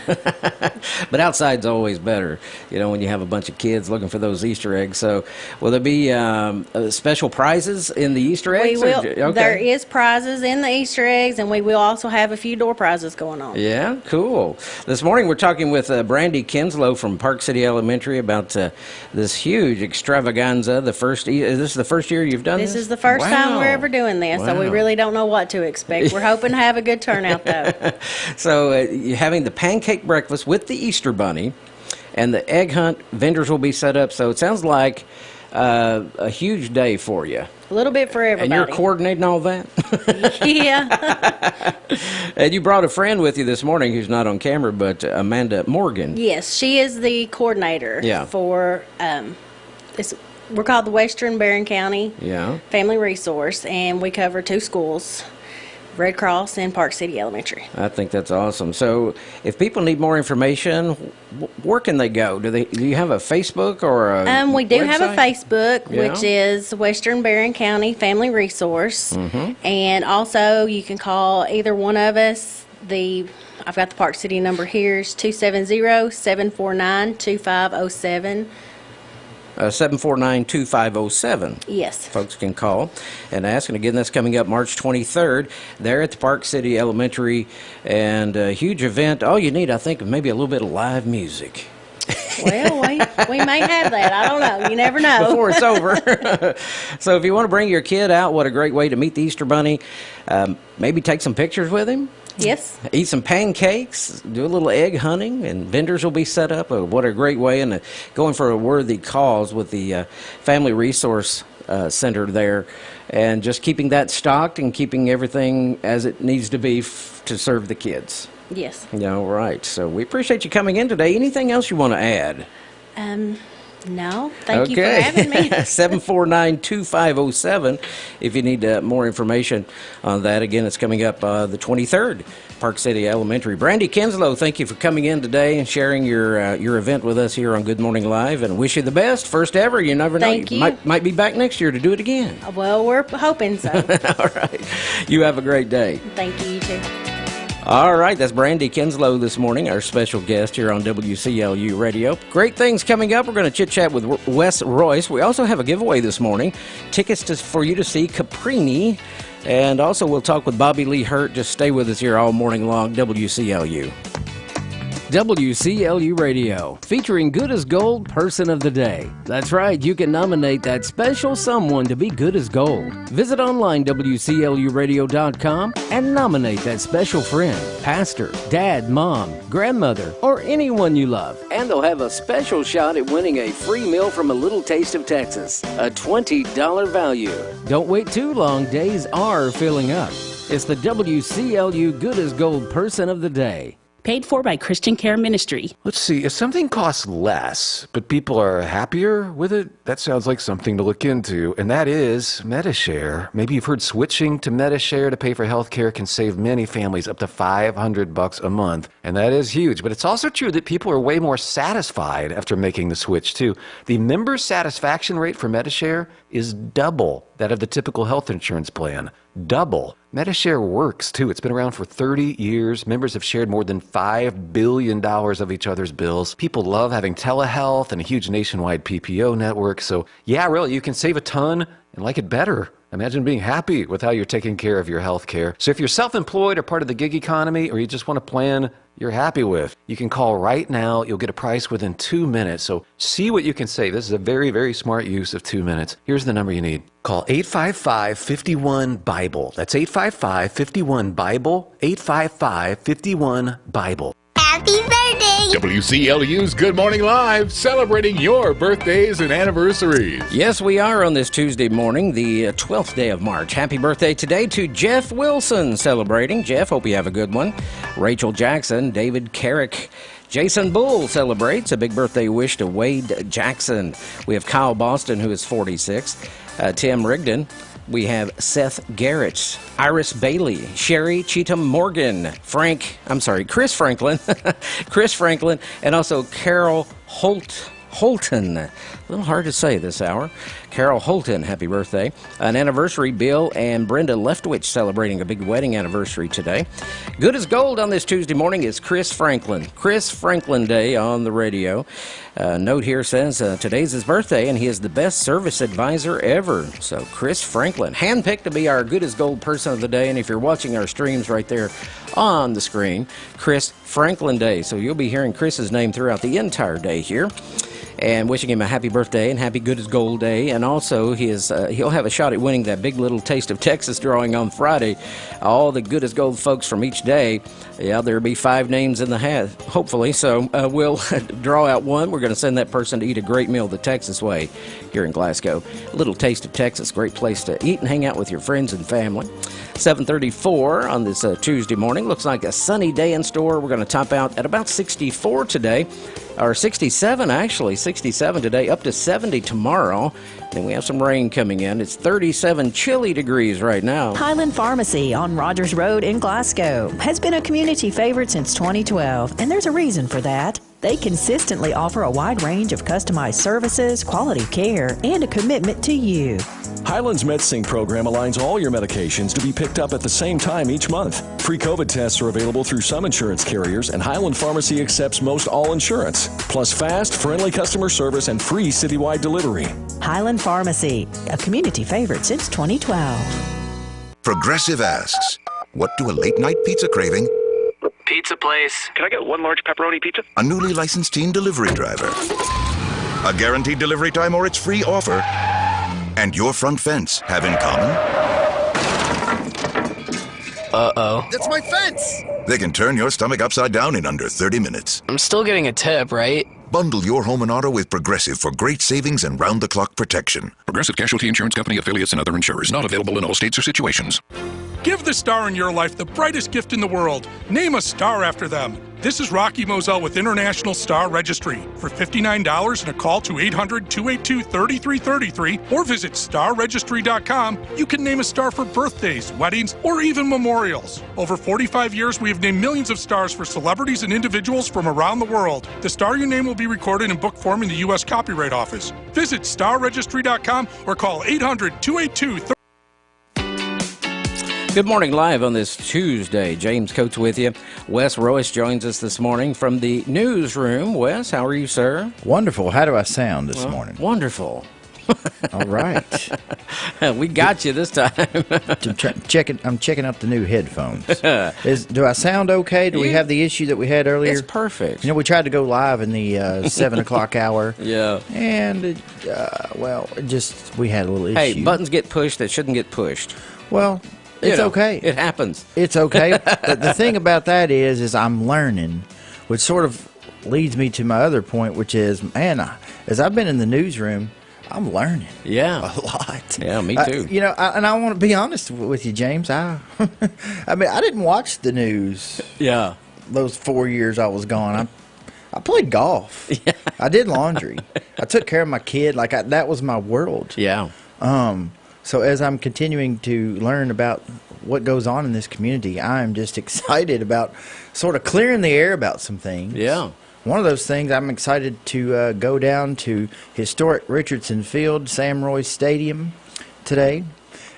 But outside's always better, when you have a bunch of kids looking for those Easter eggs. So will there be special prizes in the Easter eggs? We will. Okay. There is prizes in the Easter eggs, and we will also have a few door prizes going on. Yeah, cool. This morning we're talking with Brandy Kinslow from Park City Elementary about this huge extravaganza. Is this the first year you've done this? This is the first time we're ever doing this, so we really don't know what to expect. We're hoping to have a good turnout, though. So you're having the pancake breakfast with the Easter Bunny, and the egg hunt. Vendors will be set up. So it sounds like a huge day for you. A little bit for everybody. And you're coordinating all that? Yeah. And you brought a friend with you this morning who's not on camera, but Amanda Morgan. Yes, she is the coordinator for we're called the Western Barron County Family Resource, and we cover 2 schools, Red Cross and Park City Elementary. I think that's awesome. So if people need more information, where can they go? Do you have a Facebook or a we do website? have a Facebook, which is Western Barron County Family Resource. And also you can call either one of us. I've got the Park City number here. It's 270-749-2507. 749-2507. Yes. Folks can call and ask. And again, that's coming up March 23rd there at the Park City Elementary. And a huge event. All you need, I think, is maybe a little bit of live music. Well, we may have that. I don't know. You never know. Before it's over. So if you want to bring your kid out, what a great way to meet the Easter Bunny. Maybe take some pictures with him. Yes. Eat some pancakes, do a little egg hunting, and vendors will be set up. What a great way, and going for a worthy cause with the Family Resource Center there, and just keeping that stocked and keeping everything as it needs to be to serve the kids. Yes. All right. So we appreciate you coming in today. Anything else you want to add? No. Thank you for having me. 749-2507 if you need more information on that. Again, it's coming up the 23rd, Park City Elementary. Brandy Kinslow, thank you for coming in today and sharing your event with us here on Good Morning Live, and wish you the best. First ever. You never know. Thank you. Might be back next year to do it again. Well, we're hoping so. All right. You have a great day. Thank you, you too. All right, that's Brandy Kinslow this morning, our special guest here on WCLU Radio. Great things coming up. We're going to chit-chat with Wes Royce. We also have a giveaway this morning, tickets for you to see Caprini. And also we'll talk with Bobby Lee Hurt. Just stay with us here all morning long, WCLU. WCLU Radio, featuring Good as Gold Person of the Day. That's right, you can nominate that special someone to be good as gold. Visit online WCLUradio.com and nominate that special friend, pastor, dad, mom, grandmother, or anyone you love. And they'll have a special shot at winning a free meal from A Little Taste of Texas, a $20 value. Don't wait too long, days are filling up. It's the WCLU Good as Gold Person of the Day. Paid for by Christian Care Ministry. Let's see, if something costs less, but people are happier with it, that sounds like something to look into, and that is Medi-Share. Maybe you've heard switching to Medi-Share to pay for health care can save many families up to $500 a month, and that is huge. But it's also true that people are way more satisfied after making the switch, too. The member satisfaction rate for Medi-Share is double that of the typical health insurance plan. Double. Medi-Share works, too. It's been around for 30 years. Members have shared more than $5 billion of each other's bills. People love having telehealth and a huge nationwide PPO network. So, yeah, really, you can save a ton and like it better. Imagine being happy with how you're taking care of your health care. So if you're self-employed or part of the gig economy, or you just want a plan you're happy with, you can call right now. You'll get a price within 2 minutes. So see what you can save. This is a very, very smart use of 2 minutes. Here's the number you need. Call 855-51-BIBLE. That's 855-51-BIBLE, 855-51-BIBLE. Happy birthday! WCLU's Good Morning Live, celebrating your birthdays and anniversaries. Yes, we are on this Tuesday morning, the 12th day of March. Happy birthday today to Jeff Wilson celebrating. Jeff, hope you have a good one. Rachel Jackson, David Carrick. Jason Bull celebrates. A big birthday wish to Wade Jackson. We have Kyle Boston, who is 46. Tim Rigdon. We have Seth Garrett, Iris Bailey, Sherry Cheatham Morgan, Chris Franklin, and also Carol Holton. A little hard to say this hour. Carol Holton, happy birthday. An anniversary, Bill and Brenda Leftwich celebrating a big wedding anniversary today. Good as gold on this Tuesday morning is Chris Franklin. Chris Franklin Day on the radio. Note here says today's his birthday and he is the best service advisor ever. So Chris Franklin, handpicked to be our good as gold person of the day. And if you're watching our streams right there on the screen, Chris Franklin Day. So you'll be hearing Chris's name throughout the entire day here. And wishing him a happy birthday and happy Good as Gold Day. And also, he'll have a shot at winning that big little Taste of Texas drawing on Friday. All the Good as Gold folks from each day. Yeah, there'll be 5 names in the hat, hopefully. So we'll draw out one. We're going to send that person to eat a great meal the Texas way here in Glasgow. A little Taste of Texas, great place to eat and hang out with your friends and family. 7:34 on this Tuesday morning. Looks like a sunny day in store. We're going to top out at about 64 today. Or 67, actually. 67 today, up to 70 tomorrow. Then we have some rain coming in. It's 37 chilly degrees right now. Highland Pharmacy on Rogers Road in Glasgow has been a community favorite since 2012, and there's a reason for that. They consistently offer a wide range of customized services, quality care, and a commitment to you. Highland's MedSync program aligns all your medications to be picked up at the same time each month. Free COVID tests are available through some insurance carriers, and Highland Pharmacy accepts most all insurance. Plus fast, friendly customer service and free citywide delivery. Highland Pharmacy, a community favorite since 2012. Progressive asks, what do a late-night pizza craving, Pizza place. Can I get one large pepperoni pizza? a newly licensed teen delivery driver, a guaranteed delivery time or its free offer, and your front fence have in common? Uh-oh. That's my fence! They can turn your stomach upside down in under 30 minutes. I'm still getting a tip, right? Bundle your home and auto with Progressive for great savings and round-the-clock protection. Progressive Casualty Insurance Company, affiliates, and other insurers. Not available in all states or situations. Give the star in your life the brightest gift in the world. Name a star after them. This is Rocky Moselle with International Star Registry. For $59 and a call to 800-282-3333 or visit starregistry.com, you can name a star for birthdays, weddings, or even memorials. Over 45 years, we have named millions of stars for celebrities and individuals from around the world. The star you name will be recorded in book form in the U.S. Copyright Office. Visit starregistry.com or call 800-282-3333. Good morning, live on this Tuesday. James Coates with you. Wes Royce joins us this morning from the newsroom. Wes, how are you, sir? Wonderful. How do I sound this morning? Wonderful. All right. We got you this time. I'm checking out the new headphones. Do I sound okay? Do we have the issue that we had earlier? It's perfect. You know, we tried to go live in the 7 o'clock hour. Yeah. And, we had a little issue. Hey, buttons get pushed that shouldn't get pushed. Well, it's okay. It happens. It's okay. But the thing about that is I'm learning, which sort of leads me to my other point, which is, man, as I've been in the newsroom, I'm learning. Yeah. A lot. Yeah, me too. And I want to be honest with you, James. I mean, I didn't watch the news. Yeah. Those 4 years I was gone. I played golf. Yeah. I did laundry. I took care of my kid. That was my world. Yeah. So as I'm continuing to learn about what goes on in this community, I'm just excited about sort of clearing the air about some things. Yeah. One of those things, I'm excited to go down to historic Richardson Field, Sam Royce Stadium today,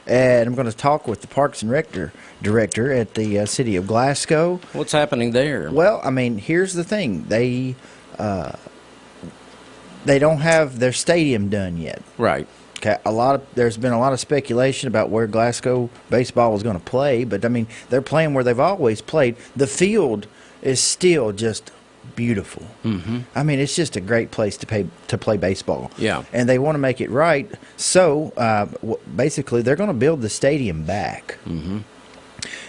and I'm going to talk with the Parks and Rec director at the city of Glasgow. What's happening there? Well, I mean, here's the thing. They don't have their stadium done yet. Right. Okay, there's been a lot of speculation about where Glasgow baseball was going to play, but I mean, they're playing where they've always played. The field is still just beautiful. Mm-hmm. I mean, it's just a great place to play baseball. Yeah. And they want to make it right, so basically they're going to build the stadium back. Mm-hmm.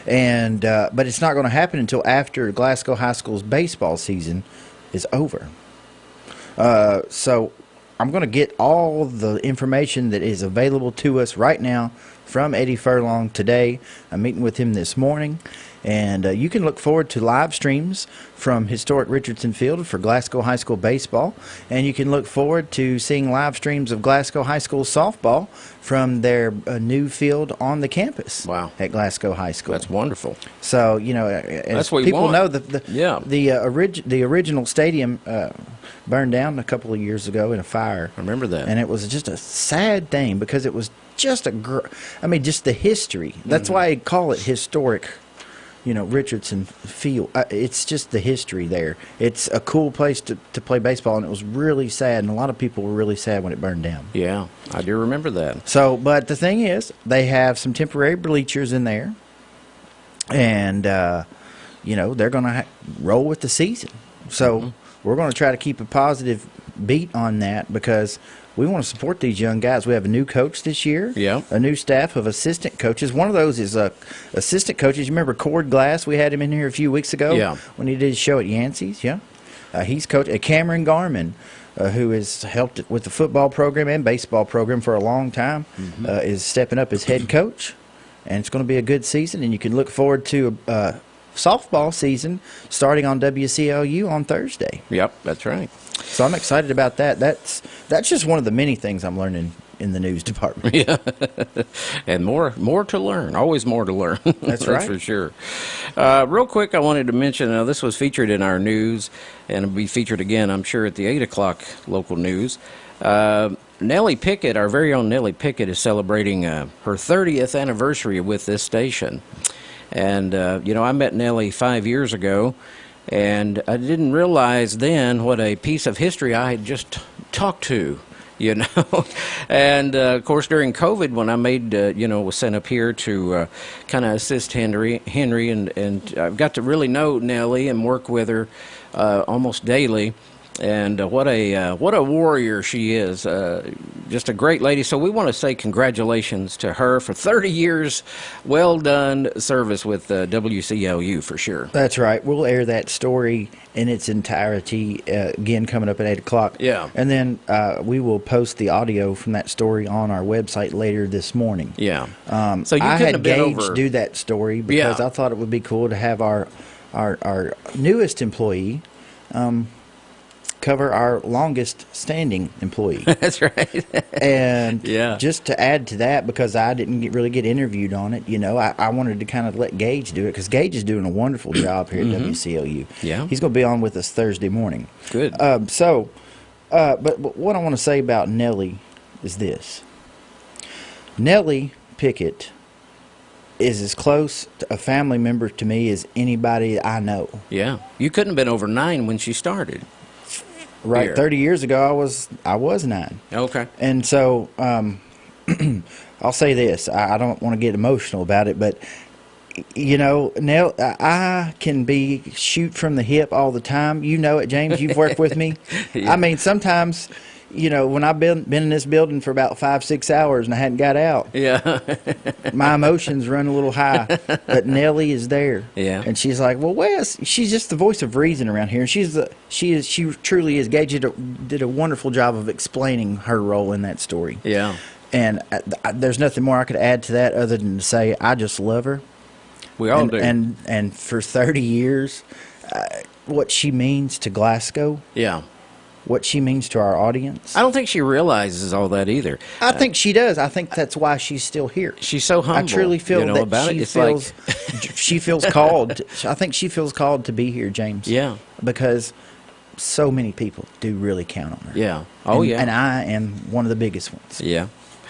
And but it's not going to happen until after Glasgow High School's baseball season is over. So I'm going to get all the information that is available to us right now from Eddie Furlong today. I'm meeting with him this morning. And you can look forward to live streams from historic Richardson Field for Glasgow High School baseball. And you can look forward to seeing live streams of Glasgow High School softball from their new field on the campus. Wow. At Glasgow High School. That's wonderful. So, as people know, the original stadium burned down a couple of years ago in a fire. I remember that. And it was just a sad thing because it was just just the history. That's why I call it historic. Richardson Field. It's just the history there. It's a cool place to play baseball, and it was really sad, and a lot of people were really sad when it burned down. Yeah, I do remember that. So, but the thing is, they have some temporary bleachers in there, and, they're going to roll with the season. So we're going to try to keep a positive beat on that because we want to support these young guys. We have a new coach this year. Yeah. A new staff of assistant coaches. One of those is assistant coaches. You remember Cord Glass? We had him in here a few weeks ago. Yeah. When he did his show at Yancey's. Yeah. He's coach. Cameron Garman, who has helped with the football program and baseball program for a long time, is stepping up as head coach. And it's going to be a good season. And you can look forward to softball season starting on WCLU on Thursday. Yep, that's right. So I'm excited about that. That's just one of the many things I'm learning in the news department. Yeah, and more to learn. Always more to learn. That's right, for sure. Real quick, I wanted to mention this was featured in our news, and it'll be featured again, I'm sure, at the 8 o'clock local news. Nellie Pickett, our very own Nellie Pickett, is celebrating her 30th anniversary with this station. And, I met Nellie 5 years ago, and I didn't realize then what a piece of history I had just talked to, And, of course, during COVID, when I was sent up here to kind of assist Henry, and I've got to really know Nellie and work with her almost daily. And what a warrior she is, just a great lady. So we want to say congratulations to her for 30 years. Well done service with WCLU for sure. That's right. We'll air that story in its entirety again coming up at 8 o'clock. Yeah. And then we will post the audio from that story on our website later this morning. Yeah. So I had Gage do that story because I thought it would be cool to have our newest employee cover our longest standing employee. That's right. And just to add to that, because I didn't really get interviewed on it, I wanted to kind of let Gage do it, because Gage is doing a wonderful job here at WCLU. Yeah. He's going to be on with us Thursday morning. Good. But what I want to say about Nellie is this. Nellie Pickett is as close to a family member to me as anybody I know. Yeah. You couldn't have been over 9 when she started. Right, Here. 30 years ago, I was 9. Okay. And so I'll say this. I don't want to get emotional about it, but, Nell, I can shoot from the hip all the time. You know it, James. You've worked with me. Yeah. I mean, sometimes, when I've been in this building for about 5-6 hours and I hadn't got out, my emotions run a little high. But Nellie is there, and she's like, "Well, Wes, she's just the voice of reason around here." And she truly is. Gage did a wonderful job of explaining her role in that story. Yeah, and there's nothing more I could add to that other than to say I just love her. We all do. And for 30 years, what she means to Glasgow. Yeah. What she means to our audience. I don't think she realizes all that either. I think she does. I think that's why she's still here. She's so humble. I truly feel that about she it. feels she feels called. I think she feels called to be here, James. Yeah. Because so many people do really count on her. Yeah. Oh, and, yeah. And I am one of the biggest ones. Yeah.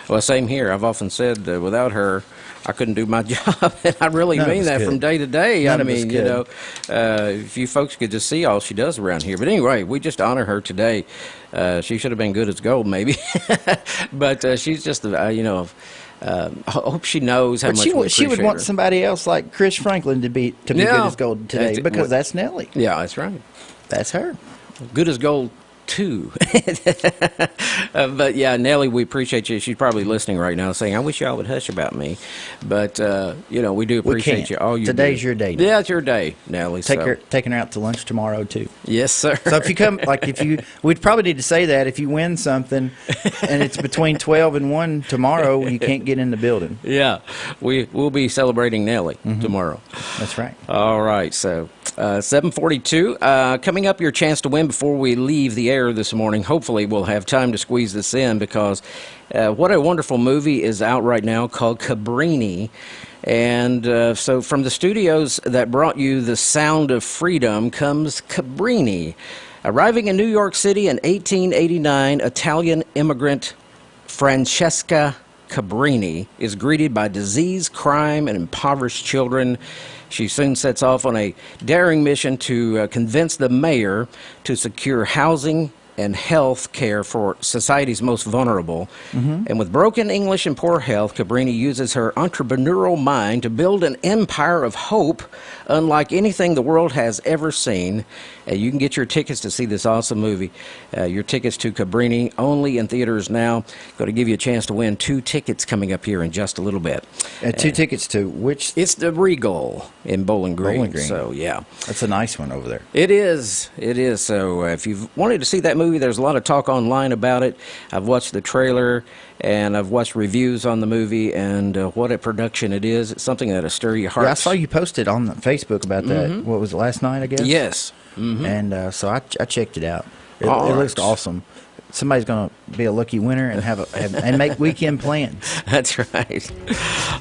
Well, same here. I've often said without her, I couldn't do my job, and I really mean that from day to day. I mean, if you folks could just see all she does around here. But anyway, we just honor her today. She should have been good as gold, maybe, but she's just, I hope she knows how much we appreciate she would want her. Somebody else like Chris Franklin to be good as gold today, because that's Nellie. Yeah, that's right. That's her. Good as gold. Too. But yeah, Nellie, we appreciate you. She's probably listening right now saying, I wish y'all would hush about me. But, we do appreciate you. All you Today's do. your day. Yeah, it's your day, Nellie. Taking her out to lunch tomorrow, too. Yes, sir. So if you come, we'd probably need to say that if you win something and it's between 12 and 1 tomorrow, you can't get in the building. Yeah, we'll be celebrating Nellie tomorrow. That's right. All right, so 7:42. Coming up, your chance to win before we leave the air this morning. Hopefully, we'll have time to squeeze this in, because what a wonderful movie is out right now called Cabrini. And so from the studios that brought you The Sound of Freedom comes Cabrini. Arriving in New York City in 1889, Italian immigrant Francesca Cabrini is greeted by disease, crime, and impoverished children. She soon sets off on a daring mission to convince the mayor to secure housing and health care for society's most vulnerable. And with broken English and poor health, Cabrini uses her entrepreneurial mind to build an empire of hope unlike anything the world has ever seen. You can get your tickets to see this awesome movie. Your tickets to Cabrini, only in theaters now. Going to give you a chance to win 2 tickets coming up here in just a little bit. 2 tickets to which? It's the Regal in Bowling Green. So, yeah. That's a nice one over there. It is. It is. So, if you've wanted to see that movie, there's a lot of talk online about it. I've watched the trailer, and I've watched reviews on the movie, and what a production it is. It's something that'll stir your heart. Yeah, I saw you posted on Facebook about that. What was it, last night, I guess? Yes. And so I checked it out. It looks awesome. Somebody's going to be a lucky winner and make weekend plans. That's right.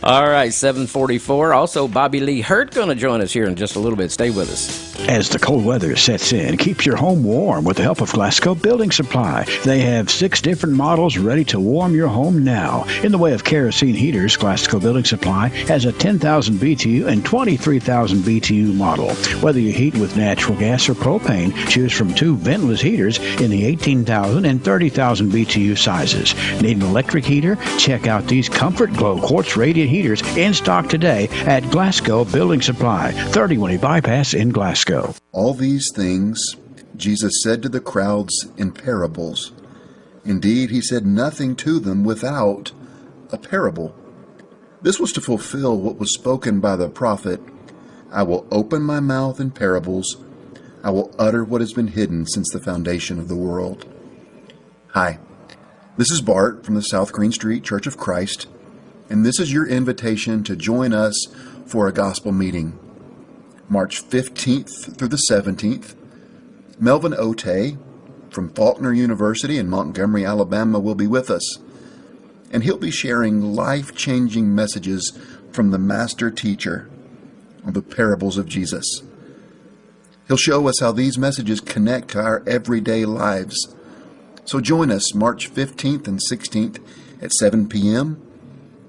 All right, 7:44. Also, Bobby Lee Hurt going to join us here in just a little bit. Stay with us. As the cold weather sets in, keep your home warm with the help of Glasgow Building Supply. They have 6 different models ready to warm your home now. In the way of kerosene heaters, Glasgow Building Supply has a 10,000 BTU and 23,000 BTU model. Whether you heat with natural gas or propane, choose from 2 ventless heaters in the 18,000 and 30,000 BTU sizes. Need an electric heater? Check out these Comfort Glow quartz radiant heaters in stock today at Glasgow Building Supply, 3020 Bypass in Glasgow. All these things Jesus said to the crowds in parables. Indeed, he said nothing to them without a parable. This was to fulfill what was spoken by the prophet, I will open my mouth in parables. I will utter what has been hidden since the foundation of the world. Hi, this is Bart from the South Green Street Church of Christ, and this is your invitation to join us for a gospel meeting. March 15th through the 17th, Melvin Otey from Faulkner University in Montgomery, Alabama will be with us, and he'll be sharing life-changing messages from the master teacher on the parables of Jesus. He'll show us how these messages connect to our everyday lives. So join us March 15th and 16th at 7 p.m.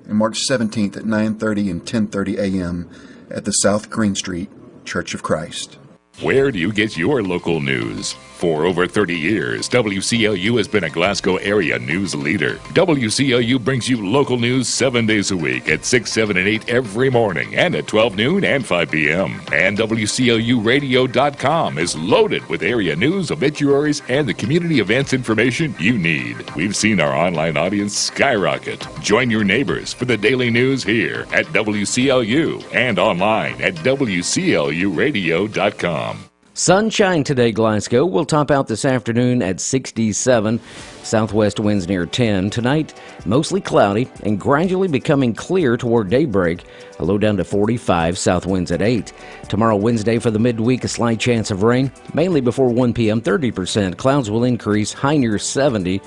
and March 17th at 9:30 and 10:30 a.m. at the South Green Street Church of Christ. Where do you get your local news? For over 30 years, WCLU has been a Glasgow area news leader. WCLU brings you local news 7 days a week at 6, 7, and 8 every morning, and at 12 noon and 5 p.m. And WCLUradio.com is loaded with area news, obituaries, and the community events information you need. We've seen our online audience skyrocket. Join your neighbors for the daily news here at WCLU and online at WCLUradio.com. Sunshine today, Glasgow. Will top out this afternoon at 67. Southwest winds near 10. Tonight, mostly cloudy and gradually becoming clear toward daybreak. A low down to 45. South winds at 8. Tomorrow, Wednesday, for the midweek, a slight chance of rain, mainly before 1 p.m., 30%. Clouds will increase, high near 70.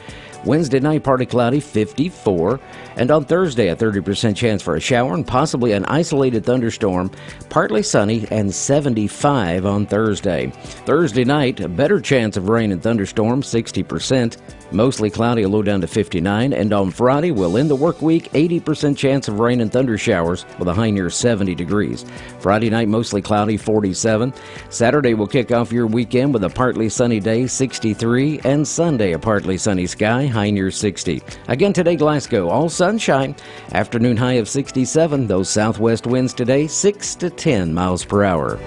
Wednesday night, partly cloudy, 54. And on Thursday, a 30% chance for a shower and possibly an isolated thunderstorm, partly sunny and 75 on Thursday. Thursday night, a better chance of rain and thunderstorms, 60%. Mostly cloudy, a low down to 59. And on Friday, we'll end the work week, 80% chance of rain and thunder showers with a high near 70 degrees. Friday night, mostly cloudy, 47. Saturday will kick off your weekend with a partly sunny day, 63. And Sunday, a partly sunny sky, high near 60. Again today, Glasgow, all sunshine. Afternoon high of 67. Those southwest winds today, 6 to 10 miles per hour.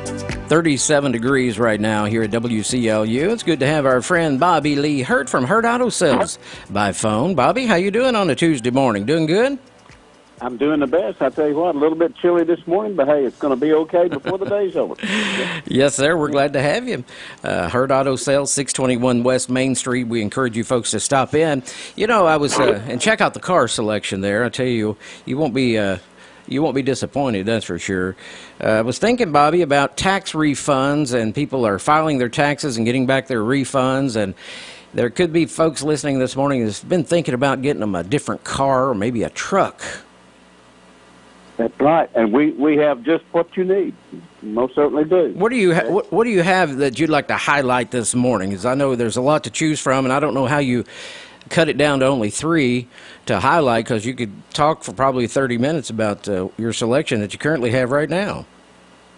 37 degrees right now here at WCLU. It's good to have our friend Bobby Lee Hurt from Hurt Auto Sales by phone. Bobby, how you doing on a Tuesday morning? Doing good? I'm doing the best. I tell you what, a little bit chilly this morning, but hey, it's going to be okay before the day's over. Yes, sir. We're glad to have you. Hurt Auto Sales, 621 West Main Street. We encourage you folks to stop in. You know, I was and check out the car selection there. I tell you, you won't be disappointed, that's for sure. I was thinking, Bobby, about tax refunds, and people are filing their taxes and getting back their refunds, and there could be folks listening this morning that's been thinking about getting them a different car or maybe a truck. That's right, and we have just what you need. Most certainly do. What do you what do you have that you'd like to highlight this morning? Because I know there's a lot to choose from, and I don't know how you cut it down to only 3 to highlight, because you could talk for probably 30 minutes about your selection that you currently have right now.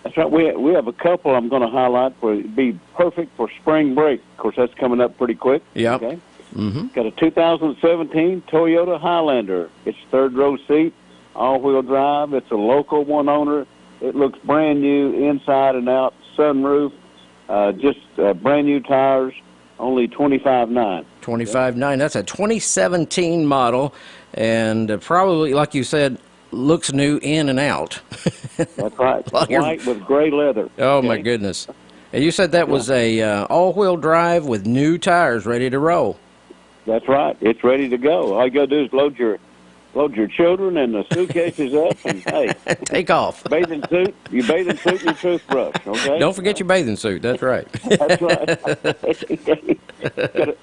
That's right. We have a couple I'm going to highlight for be perfect for spring break. Of course, that's coming up pretty quick. Yeah. Okay. Mm-hmm. Got a 2017 Toyota Highlander. It's third row seat, all-wheel drive. It's a local one owner. It looks brand new inside and out. Sunroof, just brand new tires. Only $25,900. $25,900. That's a 2017 model, and probably, like you said, looks new in and out. That's right. White with gray leather. Oh, okay. My goodness. And you said that was a all-wheel drive with new tires ready to roll. That's right. It's ready to go. All you got to do is load your load your children and the suitcases up, and hey, take off. Bathing suit, your bathing suit, and your toothbrush. Okay. Don't forget your bathing suit. That's right. That's right.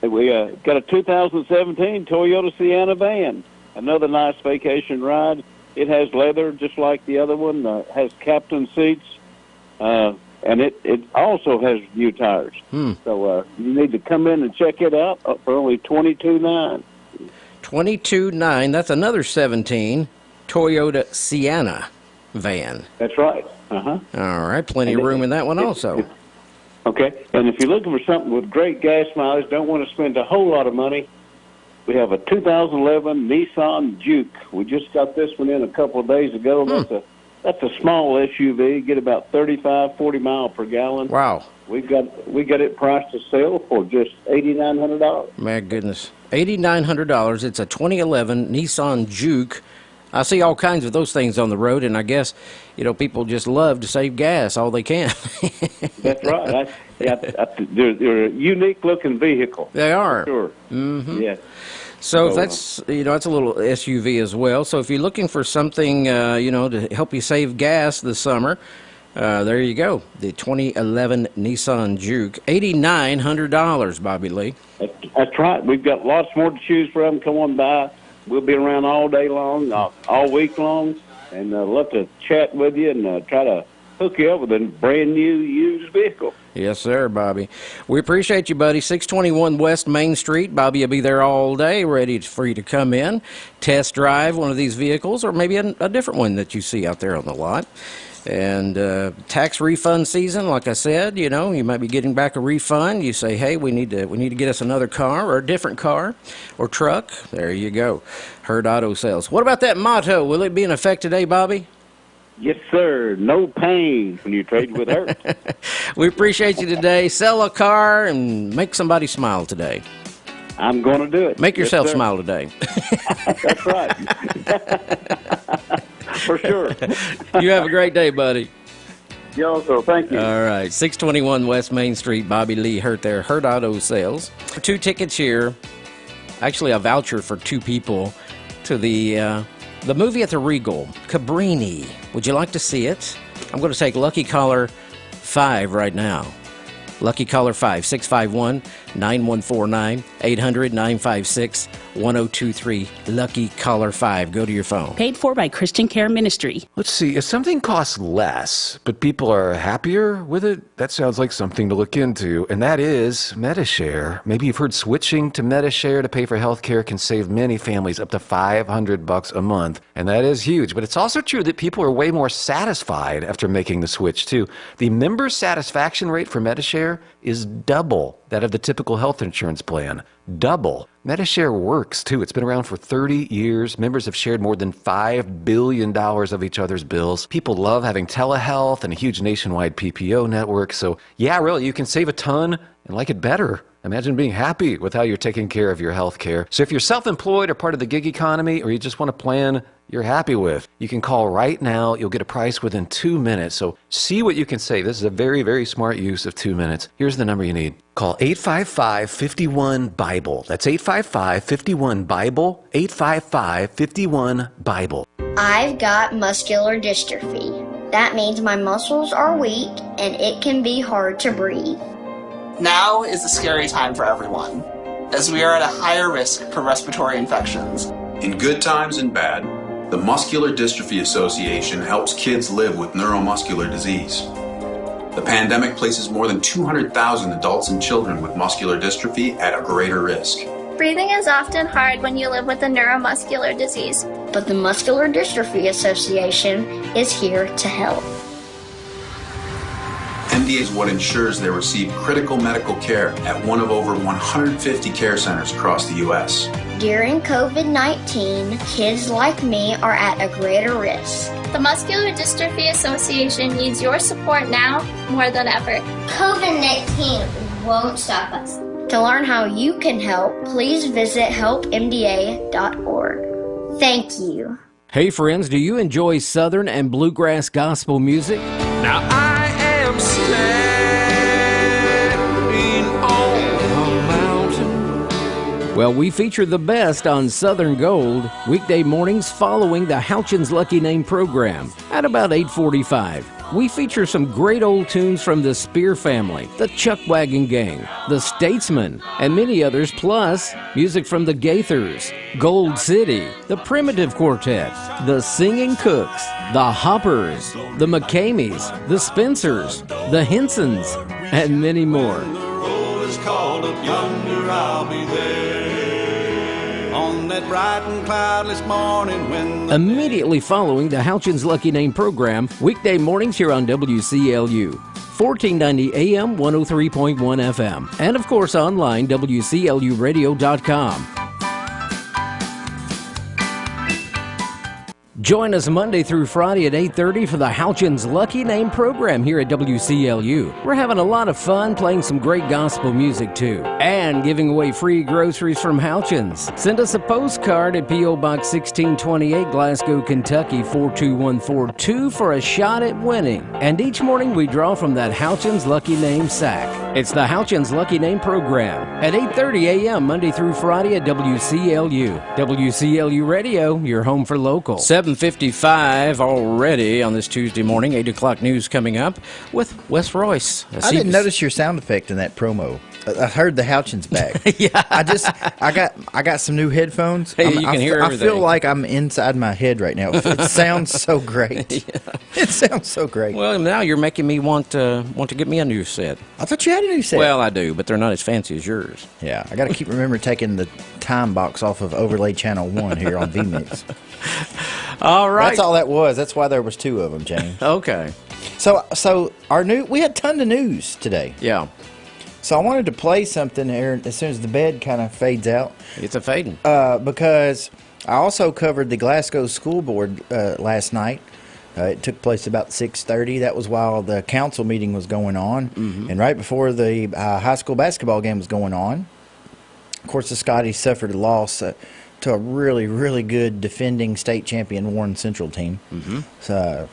We got a 2017 Toyota Sienna van. Another nice vacation ride. It has leather just like the other one. Has captain seats, and it also has new tires. So you need to come in and check it out for only $22,900. $22,900. That's another 17 Toyota Sienna van. That's right. All right, plenty of room in that one also. Okay, and if you're looking for something with great gas mileage, don't want to spend a whole lot of money, we have a 2011 Nissan Juke. We just got this one in a couple of days ago. That's a small SUV. Get about 35, 40 miles per gallon. Wow. We got it priced to sell for just $8,900. My goodness, $8,900. It's a 2011 Nissan Juke. I see all kinds of those things on the road, and I guess, people just love to save gas all they can. That's right. They're a unique-looking vehicle. They are. For sure. Mm-hmm. Yeah. So that's, that's a little SUV as well. So if you're looking for something, to help you save gas this summer, there you go. The 2011 Nissan Juke, $8,900, Bobby Lee. That's right. We've got lots more to choose from. Come on by. We'll be around all day long, all week long, and love to chat with you and try to hook you up with a brand new used vehicle. Yes, sir, Bobby. We appreciate you, buddy. 621 West Main Street. Bobby will be there all day, ready for you to come in, test drive one of these vehicles, or maybe a different one that you see out there on the lot. And tax refund season, like I said, you might be getting back a refund. You say, hey, we need to get us another car or a different car or truck. There you go. Herd Auto Sales. What about that motto? Will it be in effect today, Bobby? Yes, sir. No pain when you trade with Hurt. We appreciate you today. Sell a car and make somebody smile today. I'm going to do it. Make yourself smile today. That's right. For sure. You have a great day, buddy. You also. Thank you. All right. 621 West Main Street. Bobby Lee Hurt there. Hurt Auto Sales. 2 tickets here. Actually, a voucher for 2 people to the movie at the Regal, Cabrini. Would you like to see it? I'm going to take Lucky Caller 5 right now. Lucky Caller 5, 651-9149, 800-956-1023. Lucky Caller 5. Go to your phone. Paid for by Christian Care Ministry. Let's see. If something costs less, but people are happier with it, that sounds like something to look into, and that is Medi-Share. Maybe you've heard switching to Medi-Share to pay for health care can save many families up to $500 a month, and that is huge. But it's also true that people are way more satisfied after making the switch, too. The member satisfaction rate for Medi-Share is double that of the typical health insurance plan. Double. Medi-Share works, too. It's been around for 30 years. Members have shared more than $5 billion of each other's bills. People love having telehealth and a huge nationwide PPO network. So, yeah, really, you can save a ton and like it better. Imagine being happy with how you're taking care of your health care. So if you're self-employed or part of the gig economy, or you just want a plan you're happy with, you can call right now. You'll get a price within 2 minutes. So see what you can save. This is a very, very smart use of 2 minutes. Here's the number you need. Call 855-51-BIBLE. That's 855-51-BIBLE, 855-51-BIBLE. I've got muscular dystrophy. That means my muscles are weak and it can be hard to breathe. Now is a scary time for everyone, as we are at a higher risk for respiratory infections. In good times and bad, the Muscular Dystrophy Association helps kids live with neuromuscular disease. The pandemic places more than 200,000 adults and children with muscular dystrophy at a greater risk. Breathing is often hard when you live with a neuromuscular disease. But the Muscular Dystrophy Association is here to help. MDA is what ensures they receive critical medical care at one of over 150 care centers across the U.S. During COVID-19, kids like me are at a greater risk. The Muscular Dystrophy Association needs your support now more than ever. COVID-19 won't stop us. To learn how you can help, please visit helpmda.org. Thank you. Hey friends, do you enjoy Southern and Bluegrass gospel music? Now I am standing on a mountain. Well, we feature the best on Southern Gold weekday mornings following the Houchins Lucky Name program at about 8:45. We feature some great old tunes from the Spear family, the Chuck Wagon Gang, the Statesmen, and many others, plus music from the Gaithers, Gold City, the Primitive Quartet, the Singing Cooks, the Hoppers, the McCameys, the Spencers, the Hensons, and many more. Called up yonder, I'll be there on that bright and cloudless morning when Immediately following the Houchins Lucky Name program, weekday mornings here on WCLU, 1490 AM, 103.1 FM, and of course online, WCLUradio.com. Join us Monday through Friday at 8:30 for the Houchins Lucky Name program here at WCLU. We're having a lot of fun playing some great gospel music too, and giving away free groceries from Houchins. Send us a postcard at P.O. Box 1628, Glasgow, Kentucky 42142 for a shot at winning. And each morning we draw from that Houchins Lucky Name sack. It's the Houchins Lucky Name program at 8:30 a.m. Monday through Friday at WCLU. WCLU Radio, your home for local. 7:55 already on this Tuesday morning. 8 o'clock news coming up with Wes Royce. I didn't notice your sound effect in that promo. I heard the Houchins back. Yeah, I got some new headphones. Hey, you can hear everything. I feel like I'm inside my head right now. It sounds so great. Yeah. It sounds so great. Well, now you're making me want to get me a new set. I thought you had a new set. Well, I do, but they're not as fancy as yours. Yeah, I got to keep remembering taking the time box off of Overlay Channel 1 here on VMix. All right. That's all that was. That's why there was two of them, James. Okay. So we had a ton of news today. Yeah. So I wanted to play something here as soon as the bed kind of fades out. It's a fading. Because I also covered the Glasgow School Board last night. It took place about 6:30. That was while the council meeting was going on. Mm-hmm. And right before the high school basketball game was going on. Of course, the Scotties suffered a loss to a really, really good defending state champion Warren Central team. Mm-hmm. So,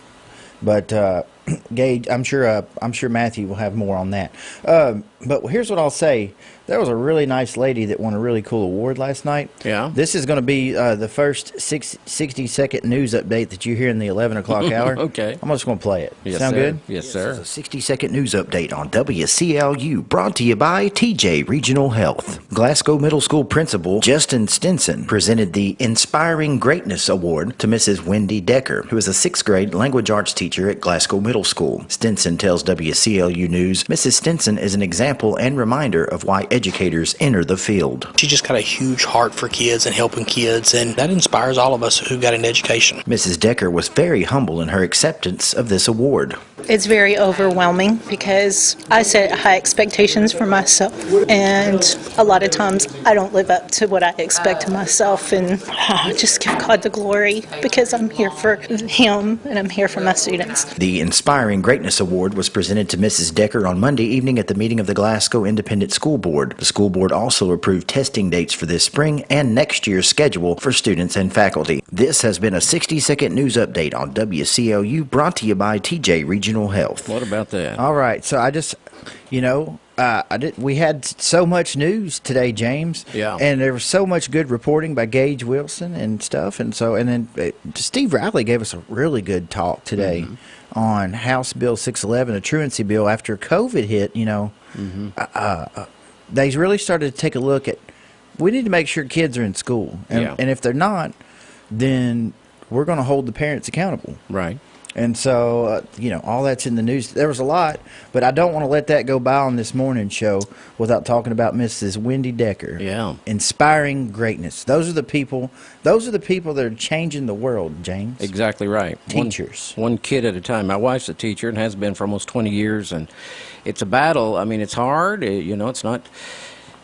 but Gage, I'm sure Matthew will have more on that. But here's what I'll say: there was a really nice lady that won a really cool award last night. Yeah. This is going to be the first 60-second news update that you hear in the 11 o'clock hour. Okay. I'm just going to play it. Yes, Sound sir. good? Yes, sir. This is a 60-second news update on WCLU, brought to you by TJ Regional Health. Glasgow Middle School Principal Justin Stinson presented the Inspiring Greatness Award to Mrs. Wendy Decker, who is a 6th grade language arts teacher at Glasgow Middle School. Stinson tells WCLU News, Mrs. Stinson is an example and reminder of why educators enter the field. She just got a huge heart for kids and helping kids, and that inspires all of us who got an education. Mrs. Decker was very humble in her acceptance of this award. It's very overwhelming because I set high expectations for myself, and a lot of times I don't live up to what I expect of myself, and I just give God the glory because I'm here for Him and I'm here for my students. The Inspiring Greatness Award was presented to Mrs. Decker on Monday evening at the meeting of the Glasgow Independent School Board. The school board also approved testing dates for this spring and next year's schedule for students and faculty. This has been a 60-second news update on WCLU, brought to you by TJ Regional Health. What about that? All right, so I just, we had so much news today, James. Yeah. And there was so much good reporting by Gage Wilson and stuff, and then Steve Riley gave us a really good talk today on House Bill 611, a truancy bill. After COVID hit, they really started to take a look at, we need to make sure kids are in school. And if they're not, then we're going to hold the parents accountable. Right. And so, all that's in the news. There was a lot, but I don't want to let that go by on this morning show without talking about Mrs. Wendy Decker. Yeah. Inspiring greatness. Those are the people that are changing the world, James. Exactly right. Teachers. One kid at a time. My wife's a teacher and has been for almost 20 years, and it's a battle. I mean, it's hard. It's not,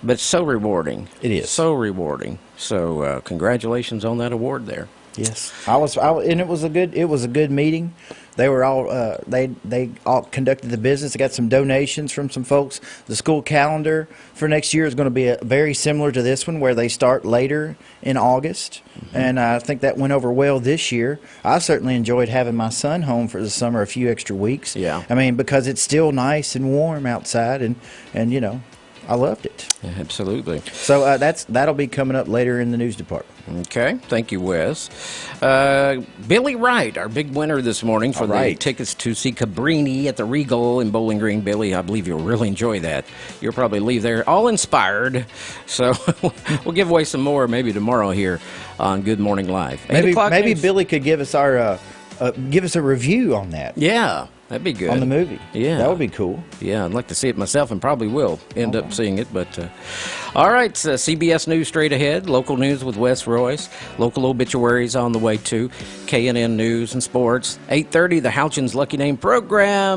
but it's so rewarding. It is. So rewarding. So congratulations on that award there. Yes, and it was a good meeting. They were all they all conducted the business. They got some donations from some folks. The school calendar for next year is going to be very similar to this one, where they start later in August, and I think that went over well this year. I certainly enjoyed having my son home for the summer a few extra weeks. Yeah, I mean, because it's still nice and warm outside, and I loved it. Absolutely. So that'll be coming up later in the news department. Okay. Thank you, Wes. Billy Wright, our big winner this morning for the tickets to see Cabrini at the Regal in Bowling Green. Billy, I believe you'll really enjoy that. You'll probably leave there all inspired. So we'll give away some more maybe tomorrow here on Good Morning Live. Maybe Billy could give us a review on that. Yeah. That'd be good. On the movie. Yeah. That would be cool. Yeah, I'd like to see it myself and probably will end up seeing it. But all right, CBS News straight ahead. Local news with Wes Royce. Local obituaries on the way too. KNN News and Sports. 8:30, the Houchins Lucky Name program.